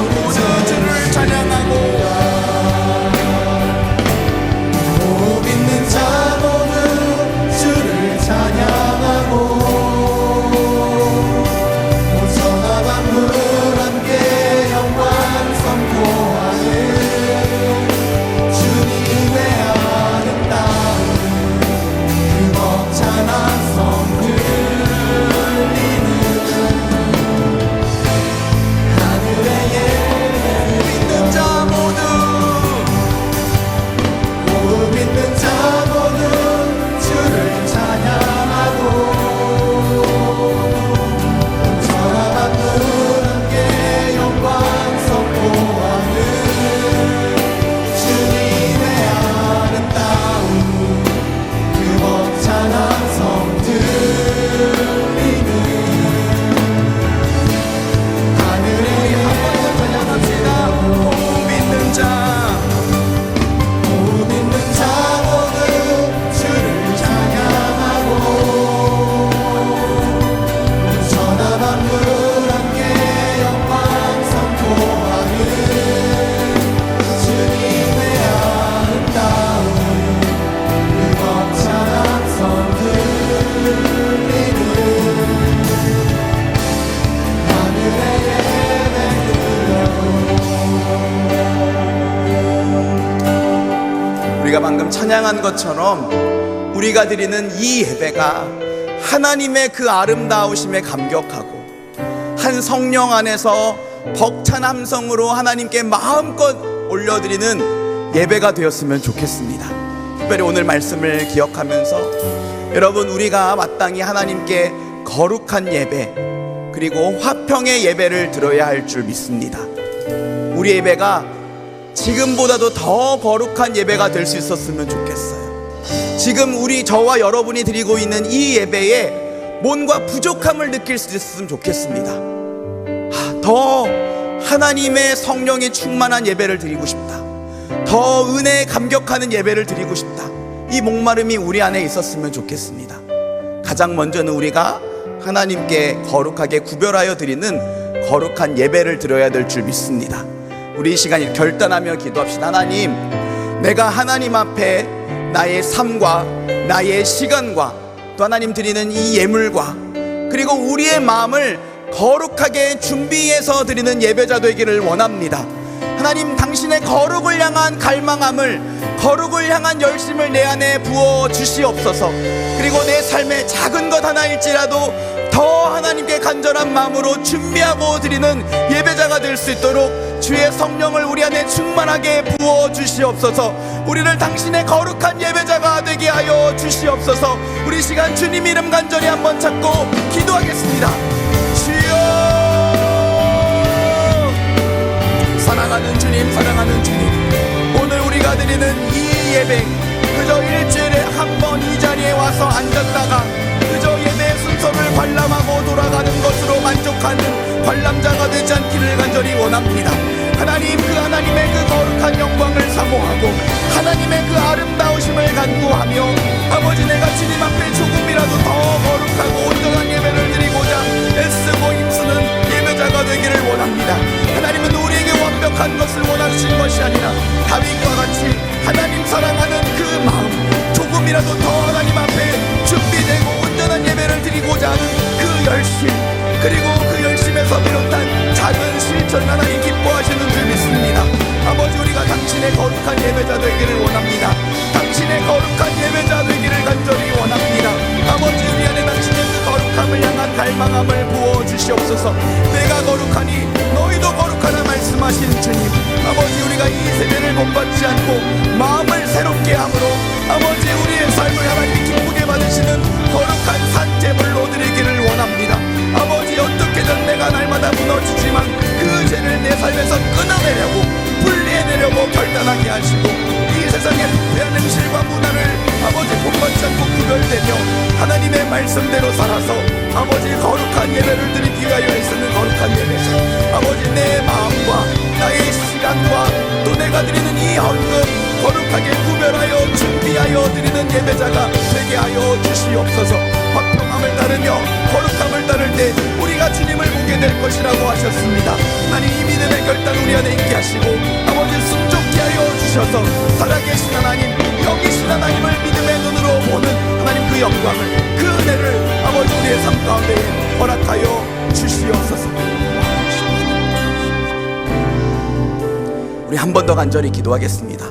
모두 주를 찬양하고 믿는 자 모두 주를 찬양하고 온 천하 만물 함께 영광 선포하는 주님의 아름다운 그 벅찬 성들 방금 찬양한 것처럼 우리가 드리는 이 예배가 하나님의 그 아름다우심에 감격하고 한 성령 안에서 벅찬 함성으로 하나님께 마음껏 올려드리는 예배가 되었으면 좋겠습니다. 특별히 오늘 말씀을 기억하면서 여러분, 우리가 마땅히 하나님께 거룩한 예배 그리고 화평의 예배를 드려야 할 줄 믿습니다. 우리 예배가 지금보다도 더 거룩한 예배가 될 수 있었으면 좋겠어요. 지금 저와 여러분이 드리고 있는 이 예배에 뭔가 부족함을 느낄 수 있었으면 좋겠습니다. 더 하나님의 성령이 충만한 예배를 드리고 싶다. 더 은혜에 감격하는 예배를 드리고 싶다. 이 목마름이 우리 안에 있었으면 좋겠습니다. 가장 먼저는 우리가 하나님께 거룩하게 구별하여 드리는 거룩한 예배를 드려야 될 줄 믿습니다. 우리 이 시간 결단하며 기도합시다. 하나님, 내가 하나님 앞에 나의 삶과 나의 시간과 또 하나님 드리는 이 예물과 그리고 우리의 마음을 거룩하게 준비해서 드리는 예배자 되기를 원합니다. 하나님, 당신의 거룩을 향한 갈망함을, 거룩을 향한 열심을 내 안에 부어 주시옵소서. 그리고 내 삶의 작은 것 하나일지라도 더 하나님께 간절한 마음으로 준비하고 드리는 예배자가 될 수 있도록 주의 성령을 우리 안에 충만하게 부어 주시옵소서. 우리를 당신의 거룩한 예배자가 되게 하여 주시옵소서. 우리 시간 주님 이름 간절히 한번 찾고 기도하겠습니다. 주여, 사랑하는 주님, 사랑하는 주님, 오늘 우리가 드리는 이 예배, 그저 일주일에 한 번 이 자리에 와서 앉았다가 그저 예배의 순서를 관람하고 돌아가는 것으로 만족하는 관람자가 되지 않기를 간절히 원합니다. 하나님, 그 하나님의 그 거룩한 영광을 사모하고 하나님의 그 아름다우심을 간구하며 아버지, 내가 주님 앞에 조금이라도 더 거룩하고 온전한 예배를 드리고자 애쓰고 힘쓰는 예배자가 되기를 원합니다. 하나님은 우리에게 완벽한 것을 원하신 것이 아니라 다윗과 같이 하나님 사랑하는 그 마음, 조금이라도 더 하나님 앞에 준비되고 온전한 예배를 드리고자 하는 그 열심, 그리고 그 열심에서 비롯한 작은 실천 하나님 기뻐하시는 줄 믿습니다. 아버지, 우리가 당신의 거룩한 예배자 되기를 원합니다. 당신의 거룩한 예배자 되기를 간절히 원합니다. 아버지, 우리 안에 당신의 그 거룩함을 향한 갈망함을 부어주시옵소서. 내가 거룩하니 너희도 거룩하라 말씀하신 주님, 아버지, 우리가 이 세대를 본받지 않고 마음을 새롭게 함으로 아버지, 우리의 삶을 하나님 기쁘게 받으시는 거룩한 산제물로 드리기를 원합니다. 아버지, 어떻게든 내가 날마다 무너지지만 그 죄를 내 삶에서 끊어내려고, 분리해내려고 결단하게 하시고 이 세상의 부패한 행실과 문화를 아버지 본받지 않고 구별되며 하나님의 말씀대로 살아서 아버지 거룩한 예배를 드리기 위하여 애쓰는 거룩한 예배자, 아버지, 내 마음과 나의 시간과 또 내가 드리는 이 헌금 거룩하게 구별하여 준비하여 드리는 예배자가 되게 하여 주시옵소서. 화평함을 따르며 거룩함을 따를 때 우리가 주님을 보게 될 것이라고 하셨습니다. 하나님, 이 믿음의 결단 우리 안에 있게 하시고 아버지, 순종케 하여 주셔서 살아계신 하나님, 여기신 하나님을 믿음의 눈으로 보는 하나님 그 영광을, 그 은혜를 아버지 우리의 삶 가운데 허락하여 주시옵소서. 우리 한 번 더 간절히 기도하겠습니다.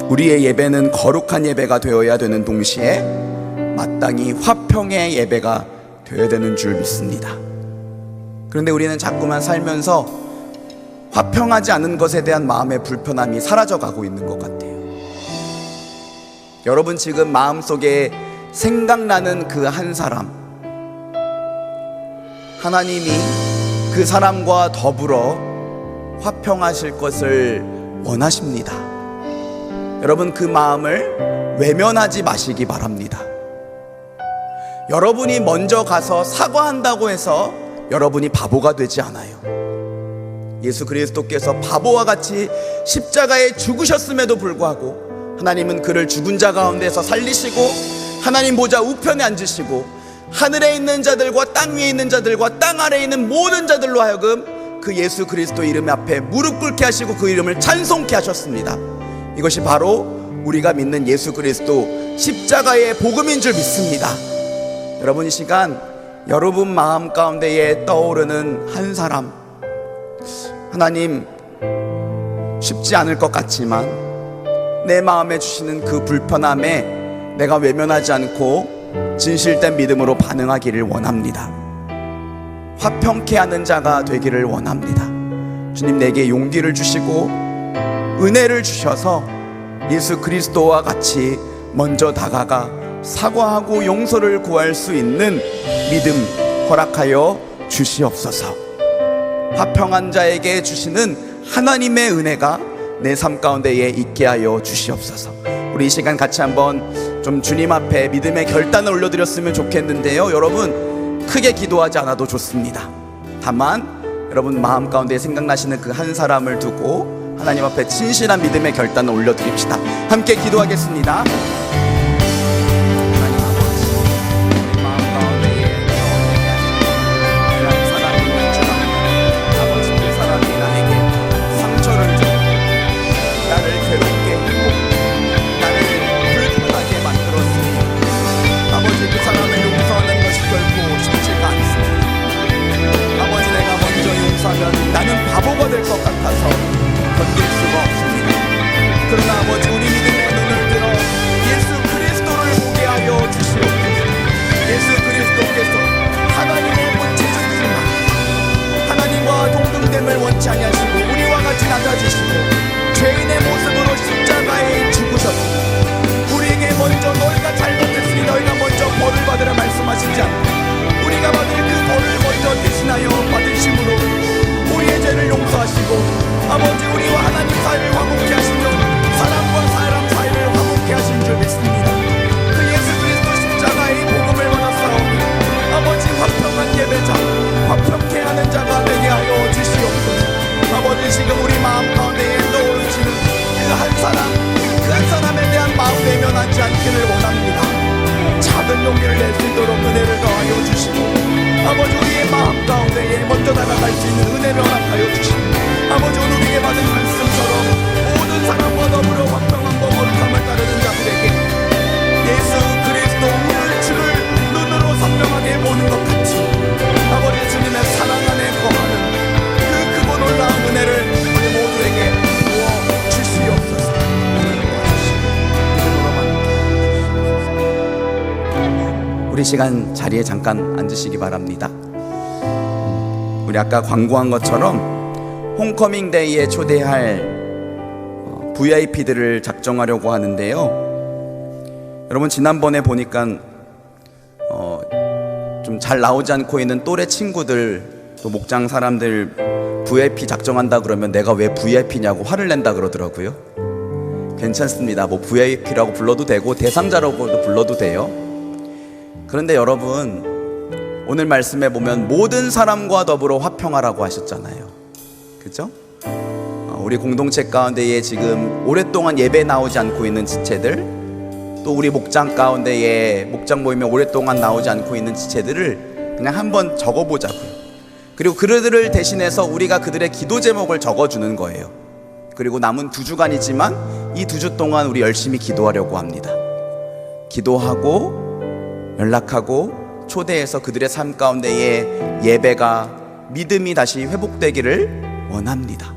우리의 예배는 거룩한 예배가 되어야 되는 동시에 마땅히 화평의 예배가 되어야 되는 줄 믿습니다. 그런데 우리는 자꾸만 살면서 화평하지 않은 것에 대한 마음의 불편함이 사라져가고 있는 것 같아요. 여러분, 지금 마음속에 생각나는 그 한 사람, 하나님이 그 사람과 더불어 화평하실 것을 원하십니다. 여러분, 그 마음을 외면하지 마시기 바랍니다. 여러분이 먼저 가서 사과한다고 해서 여러분이 바보가 되지 않아요. 예수 그리스도께서 바보와 같이 십자가에 죽으셨음에도 불구하고 하나님은 그를 죽은 자 가운데서 살리시고 하나님 보좌 우편에 앉으시고 하늘에 있는 자들과 땅 위에 있는 자들과 땅 아래에 있는 모든 자들로 하여금 그 예수 그리스도 이름 앞에 무릎 꿇게 하시고 그 이름을 찬송케 하셨습니다. 이것이 바로 우리가 믿는 예수 그리스도 십자가의 복음인 줄 믿습니다. 여러분, 이 시간 여러분 마음 가운데에 떠오르는 한 사람, 하나님, 쉽지 않을 것 같지만 내 마음에 주시는 그 불편함에 내가 외면하지 않고 진실된 믿음으로 반응하기를 원합니다. 화평케 하는 자가 되기를 원합니다. 주님, 내게 용기를 주시고 은혜를 주셔서 예수 그리스도와 같이 먼저 다가가 사과하고 용서를 구할 수 있는 믿음 허락하여 주시옵소서. 화평한 자에게 주시는 하나님의 은혜가 내 삶 가운데에 있게 하여 주시옵소서. 우리 이 시간 같이 한번 좀 주님 앞에 믿음의 결단을 올려드렸으면 좋겠는데요. 여러분, 크게 기도하지 않아도 좋습니다. 다만 여러분 마음 가운데 생각나시는 그 한 사람을 두고 하나님 앞에 진실한 믿음의 결단을 올려드립시다. 함께 기도하겠습니다. 나는 바보가 될 것 같아서 견딜 수가 없습니다. 그러나 아버지, 우리 믿음의 눈을 들어 예수 그리스도를 보게 하여 주시옵소서. 예수 그리스도께서 하나님의 본체시지만 하나님과 동등됨을 원치 아니하시고 우리와 같이 낮아지시고 죄인의 모습으로 십자가에 죽으셨습니다. 우리에게 먼저 너희가 잘못했으니 너희가 먼저 벌을 받으라 말씀하시지 않고 우리가 받을 그 벌을 먼저 대신하여 받으심으로 우리의 죄를 용서하시고 아버지, 우리와 하나님 사이를 화목케 하시며 사람과 사람 사이를 화목케 하신 줄 믿습니다. 그 예수 그리스도 십자가의 복음을 받았사오니 아버지, 화평한 예배자, 화평케 하는 자가 되게 하여 주시옵소서. 아버지, 지금 우리 마음 가운데에 떠오르시는 그 한 사람, 그 한 사람에 대한 마음 외면하지 않기를 원합니다. 작은 용기를 낼 수 있도록 은혜를 더하여 주시고 아버지, 우리의 마음 가운데에 먼저 나아갈 수 있는 은혜를 허락하여 주시고 아버지, 오늘 우리에게 받은 말씀처럼 모든 사람과 더불어 화평함과 거룩함을 따르는 자들에게 예수 그리스도를 주를 눈으로 선명하게 보는 것 같이 아버지, 주님의 사랑 안에 거하는 그 크고 놀라운 은혜를 우리 모두에게 부어 주시옵소서. 우리 시간 자리에 잠깐 앉으시기 바랍니다. 우리 아까 광고한 것처럼 홈커밍 데이에 초대할 VIP들을 작정하려고 하는데요. 여러분, 지난번에 보니까 좀 잘 나오지 않고 있는 또래 친구들, 또 목장 사람들 VIP 작정한다 그러면 내가 왜 VIP냐고 화를 낸다 그러더라고요. 괜찮습니다. 뭐 VIP라고 불러도 되고 대상자라고도 불러도 돼요. 그런데 여러분, 오늘 말씀에 보면 모든 사람과 더불어 화평하라고 하셨잖아요. 그죠? 우리 공동체 가운데에 지금 오랫동안 예배 나오지 않고 있는 지체들, 또 우리 목장 가운데에 목장 모임에 오랫동안 나오지 않고 있는 지체들을 그냥 한번 적어보자고요. 그리고 그들을 대신해서 우리가 그들의 기도 제목을 적어주는 거예요. 그리고 남은 2주간이지만 이 2주 동안 우리 열심히 기도하려고 합니다. 기도하고 연락하고 초대해서 그들의 삶 가운데에 예배가, 믿음이 다시 회복되기를 원합니다.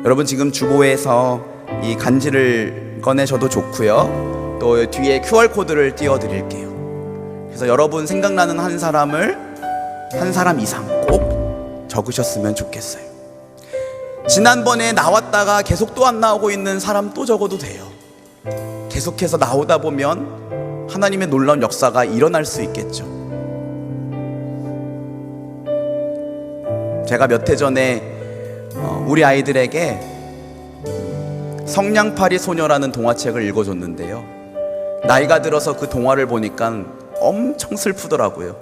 여러분, 지금 주보에서 이 간지를 꺼내셔도 좋고요. 또 뒤에 QR코드를 띄워드릴게요. 그래서 여러분 생각나는 한 사람을 한 사람 이상 꼭 적으셨으면 좋겠어요. 지난번에 나왔다가 계속 또 안 나오고 있는 사람 또 적어도 돼요. 계속해서 나오다 보면 하나님의 놀라운 역사가 일어날 수 있겠죠. 제가 몇 해 전에 우리 아이들에게 성냥팔이 소녀라는 동화책을 읽어줬는데요. 나이가 들어서 그 동화를 보니까 엄청 슬프더라고요.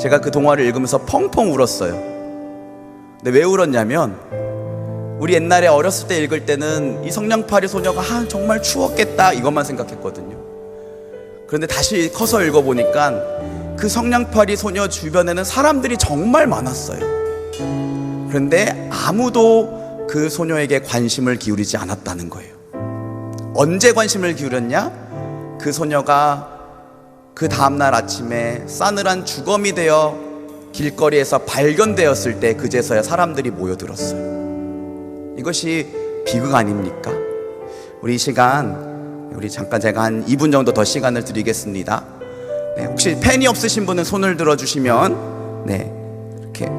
제가 그 동화를 읽으면서 펑펑 울었어요. 근데 왜 울었냐면, 우리 옛날에 어렸을 때 읽을 때는 이 성냥팔이 소녀가 정말 추웠겠다 이것만 생각했거든요. 그런데 다시 커서 읽어보니까 그 성냥팔이 소녀 주변에는 사람들이 정말 많았어요. 그런데 아무도 그 소녀에게 관심을 기울이지 않았다는 거예요. 언제 관심을 기울였냐? 그 소녀가 그 다음날 아침에 싸늘한 주검이 되어 길거리에서 발견되었을 때 그제서야 사람들이 모여들었어요. 이것이 비극 아닙니까? 우리 이 시간, 우리 잠깐 제가 한 2분 정도 더 시간을 드리겠습니다. 네, 혹시 펜이 없으신 분은 손을 들어주시면 네, 이렇게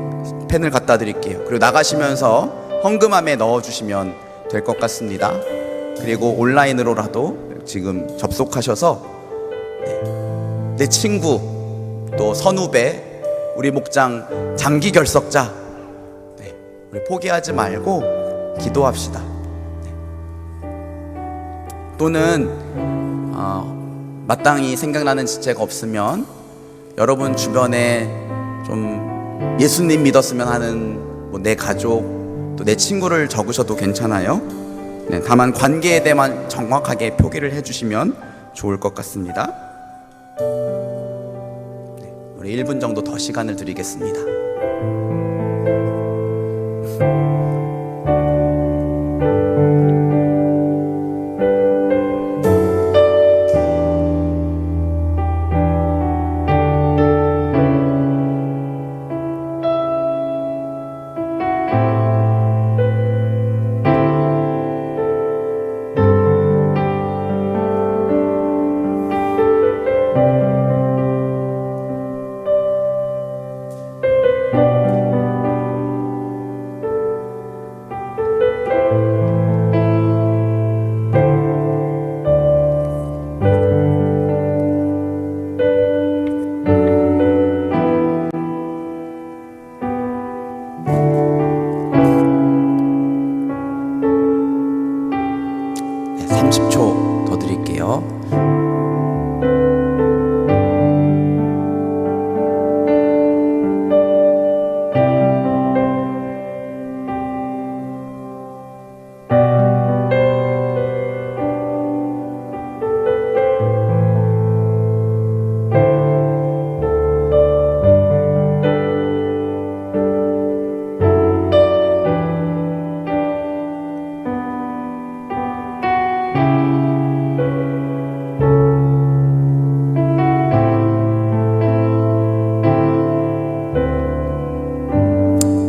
펜을 갖다 드릴게요. 그리고 나가시면서 헌금함에 넣어주시면 될 것 같습니다. 그리고 온라인으로라도 지금 접속하셔서 내 친구, 또 선후배, 우리 목장 장기 결석자, 우리 포기하지 말고 기도합시다. 또는 마땅히 생각나는 지체가 없으면 여러분 주변에 좀 예수님 믿었으면 하는 내 가족, 또 내 친구를 적으셔도 괜찮아요. 네, 다만 관계에 대해만 정확하게 표기를 해주시면 좋을 것 같습니다. 네, 우리 1분 정도 더 시간을 드리겠습니다. 네, 30초 더 드릴게요.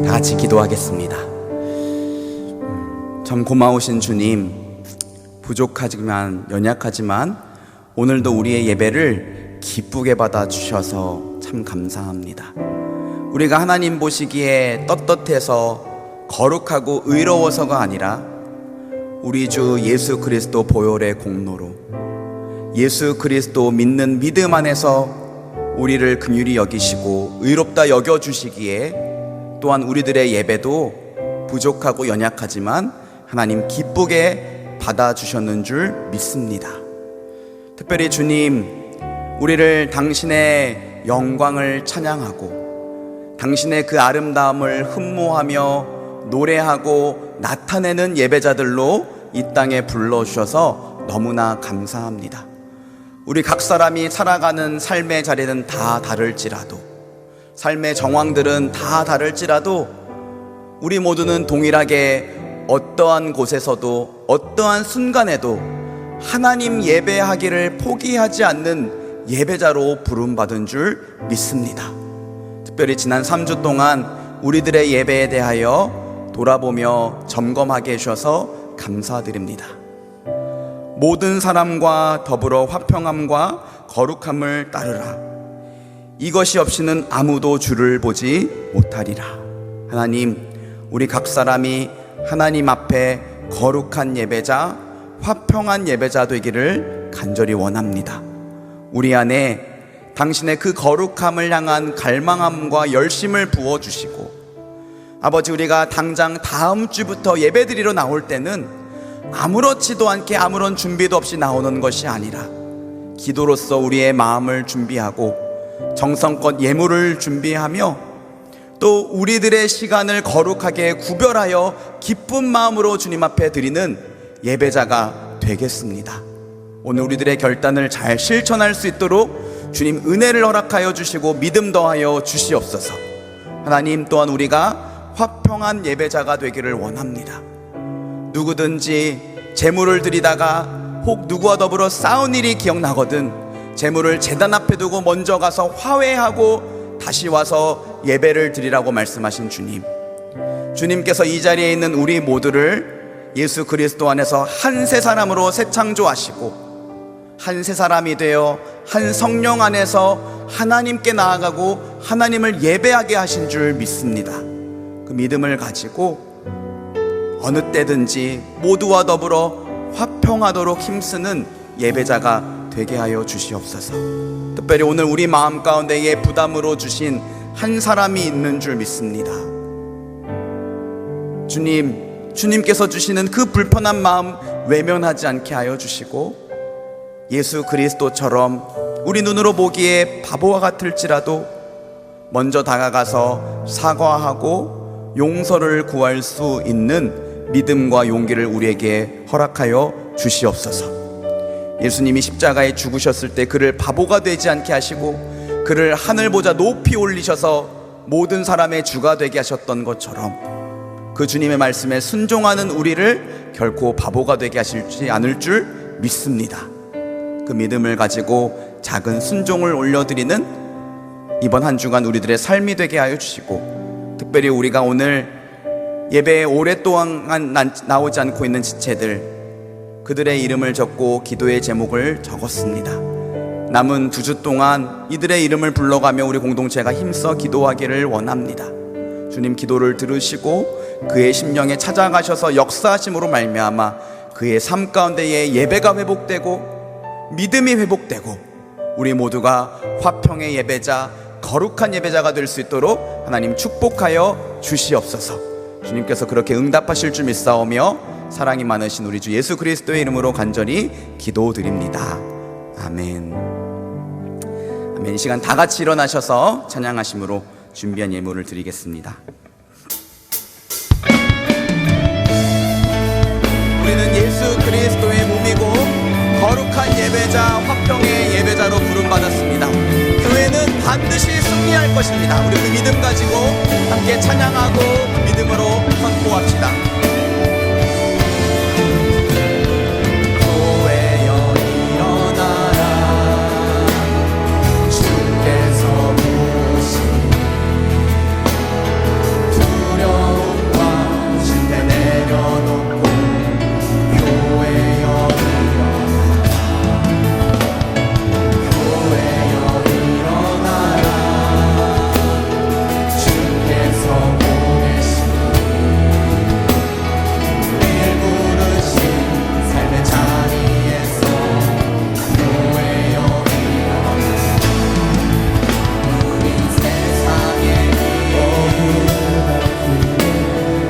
다 같이 기도하겠습니다. 참 고마우신 주님, 부족하지만 연약하지만 오늘도 우리의 예배를 기쁘게 받아주셔서 참 감사합니다. 우리가 하나님 보시기에 떳떳해서 거룩하고 의로워서가 아니라 우리 주 예수 그리스도 보혈의 공로로 예수 그리스도 믿는 믿음 안에서 우리를 긍휼히 여기시고 의롭다 여겨주시기에 또한 우리들의 예배도 부족하고 연약하지만 하나님 기쁘게 받아주셨는 줄 믿습니다. 특별히 주님, 우리를 당신의 영광을 찬양하고 당신의 그 아름다움을 흠모하며 노래하고 나타내는 예배자들로 이 땅에 불러주셔서 너무나 감사합니다. 우리 각 사람이 살아가는 삶의 자리는 다 다를지라도, 삶의 정황들은 다 다를지라도 우리 모두는 동일하게 어떠한 곳에서도 어떠한 순간에도 하나님 예배하기를 포기하지 않는 예배자로 부름받은 줄 믿습니다. 특별히 지난 3주 동안 우리들의 예배에 대하여 돌아보며 점검하게 해주셔서 감사드립니다. 모든 사람과 더불어 화평함과 거룩함을 따르라. 이것이 없이는 아무도 주를 보지 못하리라. 하나님, 우리 각 사람이 하나님 앞에 거룩한 예배자, 화평한 예배자 되기를 간절히 원합니다. 우리 안에 당신의 그 거룩함을 향한 갈망함과 열심을 부어주시고, 아버지, 우리가 당장 다음 주부터 예배드리러 나올 때는 아무렇지도 않게 아무런 준비도 없이 나오는 것이 아니라 기도로서 우리의 마음을 준비하고 정성껏 예물을 준비하며 또 우리들의 시간을 거룩하게 구별하여 기쁜 마음으로 주님 앞에 드리는 예배자가 되겠습니다. 오늘 우리들의 결단을 잘 실천할 수 있도록 주님 은혜를 허락하여 주시고 믿음 더하여 주시옵소서. 하나님, 또한 우리가 화평한 예배자가 되기를 원합니다. 누구든지 제물을 드리다가 혹 누구와 더불어 싸운 일이 기억나거든 제물을 제단 앞에 두고 먼저 가서 화해하고 다시 와서 예배를 드리라고 말씀하신 주님, 주님께서 이 자리에 있는 우리 모두를 예수 그리스도 안에서 한 새 사람으로 새 창조하시고 한 새 사람이 되어 한 성령 안에서 하나님께 나아가고 하나님을 예배하게 하신 줄 믿습니다. 그 믿음을 가지고 어느 때든지 모두와 더불어 화평하도록 힘쓰는 예배자가 되게 하여 주시옵소서. 특별히 오늘 우리 마음 가운데에 부담으로 주신 한 사람이 있는 줄 믿습니다. 주님께서 주시는 그 불편한 마음 외면하지 않게 하여 주시고 예수 그리스도처럼 우리 눈으로 보기에 바보와 같을지라도 먼저 다가가서 사과하고 용서를 구할 수 있는 믿음과 용기를 우리에게 허락하여 주시옵소서. 예수님이 십자가에 죽으셨을 때 그를 바보가 되지 않게 하시고 그를 하늘보다 높이 올리셔서 모든 사람의 주가 되게 하셨던 것처럼 그 주님의 말씀에 순종하는 우리를 결코 바보가 되게 하시지 않을 줄 믿습니다. 그 믿음을 가지고 작은 순종을 올려드리는 이번 한 주간 우리들의 삶이 되게 하여 주시고 특별히 우리가 오늘 예배에 오랫동안 나오지 않고 있는 지체들 그들의 이름을 적고 기도의 제목을 적었습니다. 남은 2주 동안 이들의 이름을 불러가며 우리 공동체가 힘써 기도하기를 원합니다. 주님 기도를 들으시고 그의 심령에 찾아가셔서 역사하심으로 말미암아 그의 삶 가운데에 예배가 회복되고 믿음이 회복되고 우리 모두가 화평의 예배자 거룩한 예배자가 될 수 있도록 하나님 축복하여 주시옵소서. 주님께서 그렇게 응답하실 줄 믿사오며 사랑이 많으신 우리 주 예수 그리스도의 이름으로 간절히 기도드립니다. 아멘. 아멘. 이 시간 다 같이 일어나셔서 찬양하심으로 준비한 예물을 드리겠습니다. 우리는 예수 그리스도의 몸이고 거룩한 예배자 화평의 예배자로 부름받았습니다. 교회는 반드시 승리할 것입니다. 우리 그 믿음 가지고 함께 찬양하고 믿음으로 선포합시다. 교회여 일어나라 주께서 부르신 두려움과 신뢰 내려놓고 교회여 일어나라 교회여 일어나라 주께서 보내신 우리를 부르신 삶의 자리에서 교회여 일어나라 우린 세상에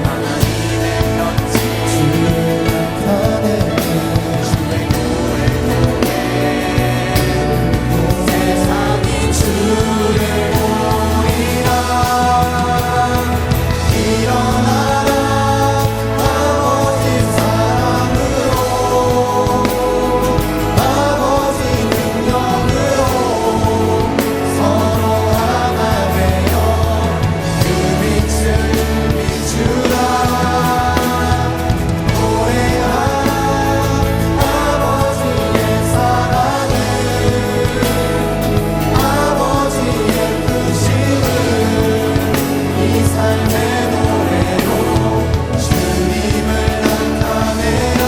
하나님의 편지 주의 교회 통해 세상이 주를 보리라. 일어나라 아버지 사랑으로 아버지 능력으로 서로 하나 되어 그 빛을 비추라. 노래하라 아버지의 사랑을 아버지의 크심을 이 삶의 노래로 주님을 나타내라.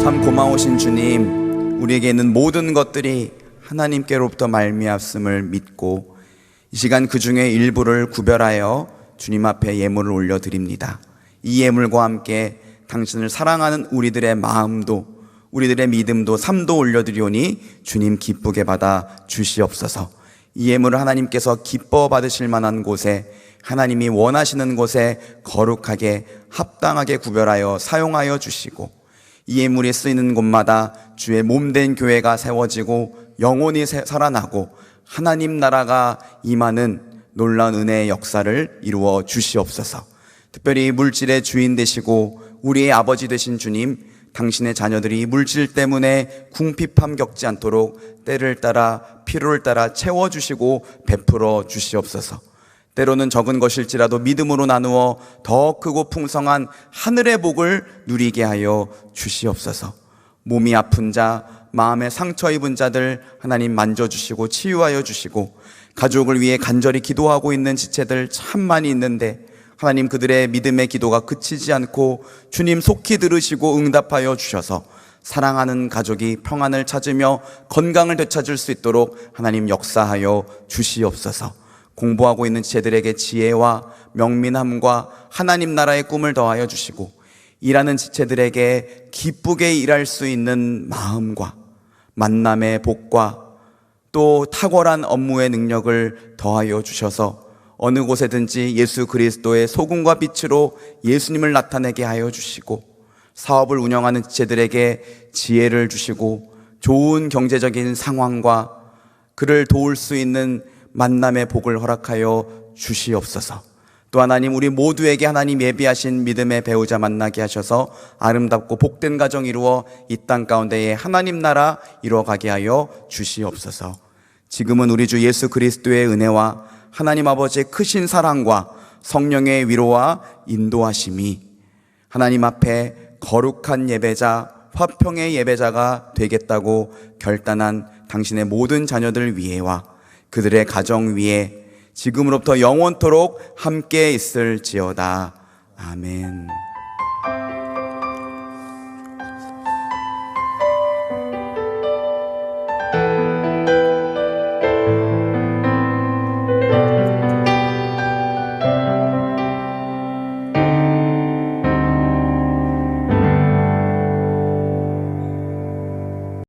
참 고마우신 주님, 우리에게 있는 모든 것들이 하나님께로부터 말미암음을 믿고 이 시간 그 중에 일부를 구별하여 주님 앞에 예물을 올려드립니다. 이 예물과 함께 당신을 사랑하는 우리들의 마음도 우리들의 믿음도 삶도 올려드리오니 주님 기쁘게 받아 주시옵소서. 이 예물을 하나님께서 기뻐 받으실 만한 곳에 하나님이 원하시는 곳에 거룩하게 합당하게 구별하여 사용하여 주시고 이 예물이 쓰이는 곳마다 주의 몸된 교회가 세워지고 영혼이 살아나고 하나님 나라가 임하는 놀라운 은혜의 역사를 이루어 주시옵소서. 특별히 물질의 주인 되시고 우리의 아버지 되신 주님, 당신의 자녀들이 물질 때문에 궁핍함 겪지 않도록 때를 따라 필요를 따라 채워주시고 베풀어 주시옵소서. 때로는 적은 것일지라도 믿음으로 나누어 더 크고 풍성한 하늘의 복을 누리게 하여 주시옵소서. 몸이 아픈 자, 마음에 상처 입은 자들 하나님 만져주시고 치유하여 주시고, 가족을 위해 간절히 기도하고 있는 지체들 참 많이 있는데 하나님 그들의 믿음의 기도가 그치지 않고 주님 속히 들으시고 응답하여 주셔서 사랑하는 가족이 평안을 찾으며 건강을 되찾을 수 있도록 하나님 역사하여 주시옵소서. 공부하고 있는 지체들에게 지혜와 명민함과 하나님 나라의 꿈을 더하여 주시고, 일하는 지체들에게 기쁘게 일할 수 있는 마음과 만남의 복과 또 탁월한 업무의 능력을 더하여 주셔서 어느 곳에든지 예수 그리스도의 소금과 빛으로 예수님을 나타내게 하여 주시고, 사업을 운영하는 지체들에게 지혜를 주시고 좋은 경제적인 상황과 그를 도울 수 있는 만남의 복을 허락하여 주시옵소서. 또 하나님, 우리 모두에게 하나님 예비하신 믿음의 배우자 만나게 하셔서 아름답고 복된 가정 이루어 이 땅 가운데에 하나님 나라 이루어가게 하여 주시옵소서. 지금은 우리 주 예수 그리스도의 은혜와 하나님 아버지의 크신 사랑과 성령의 위로와 인도하심이 하나님 앞에 거룩한 예배자, 화평의 예배자가 되겠다고 결단한 당신의 모든 자녀들 위에와 그들의 가정 위에 지금으로부터 영원토록 함께 있을지어다. 아멘.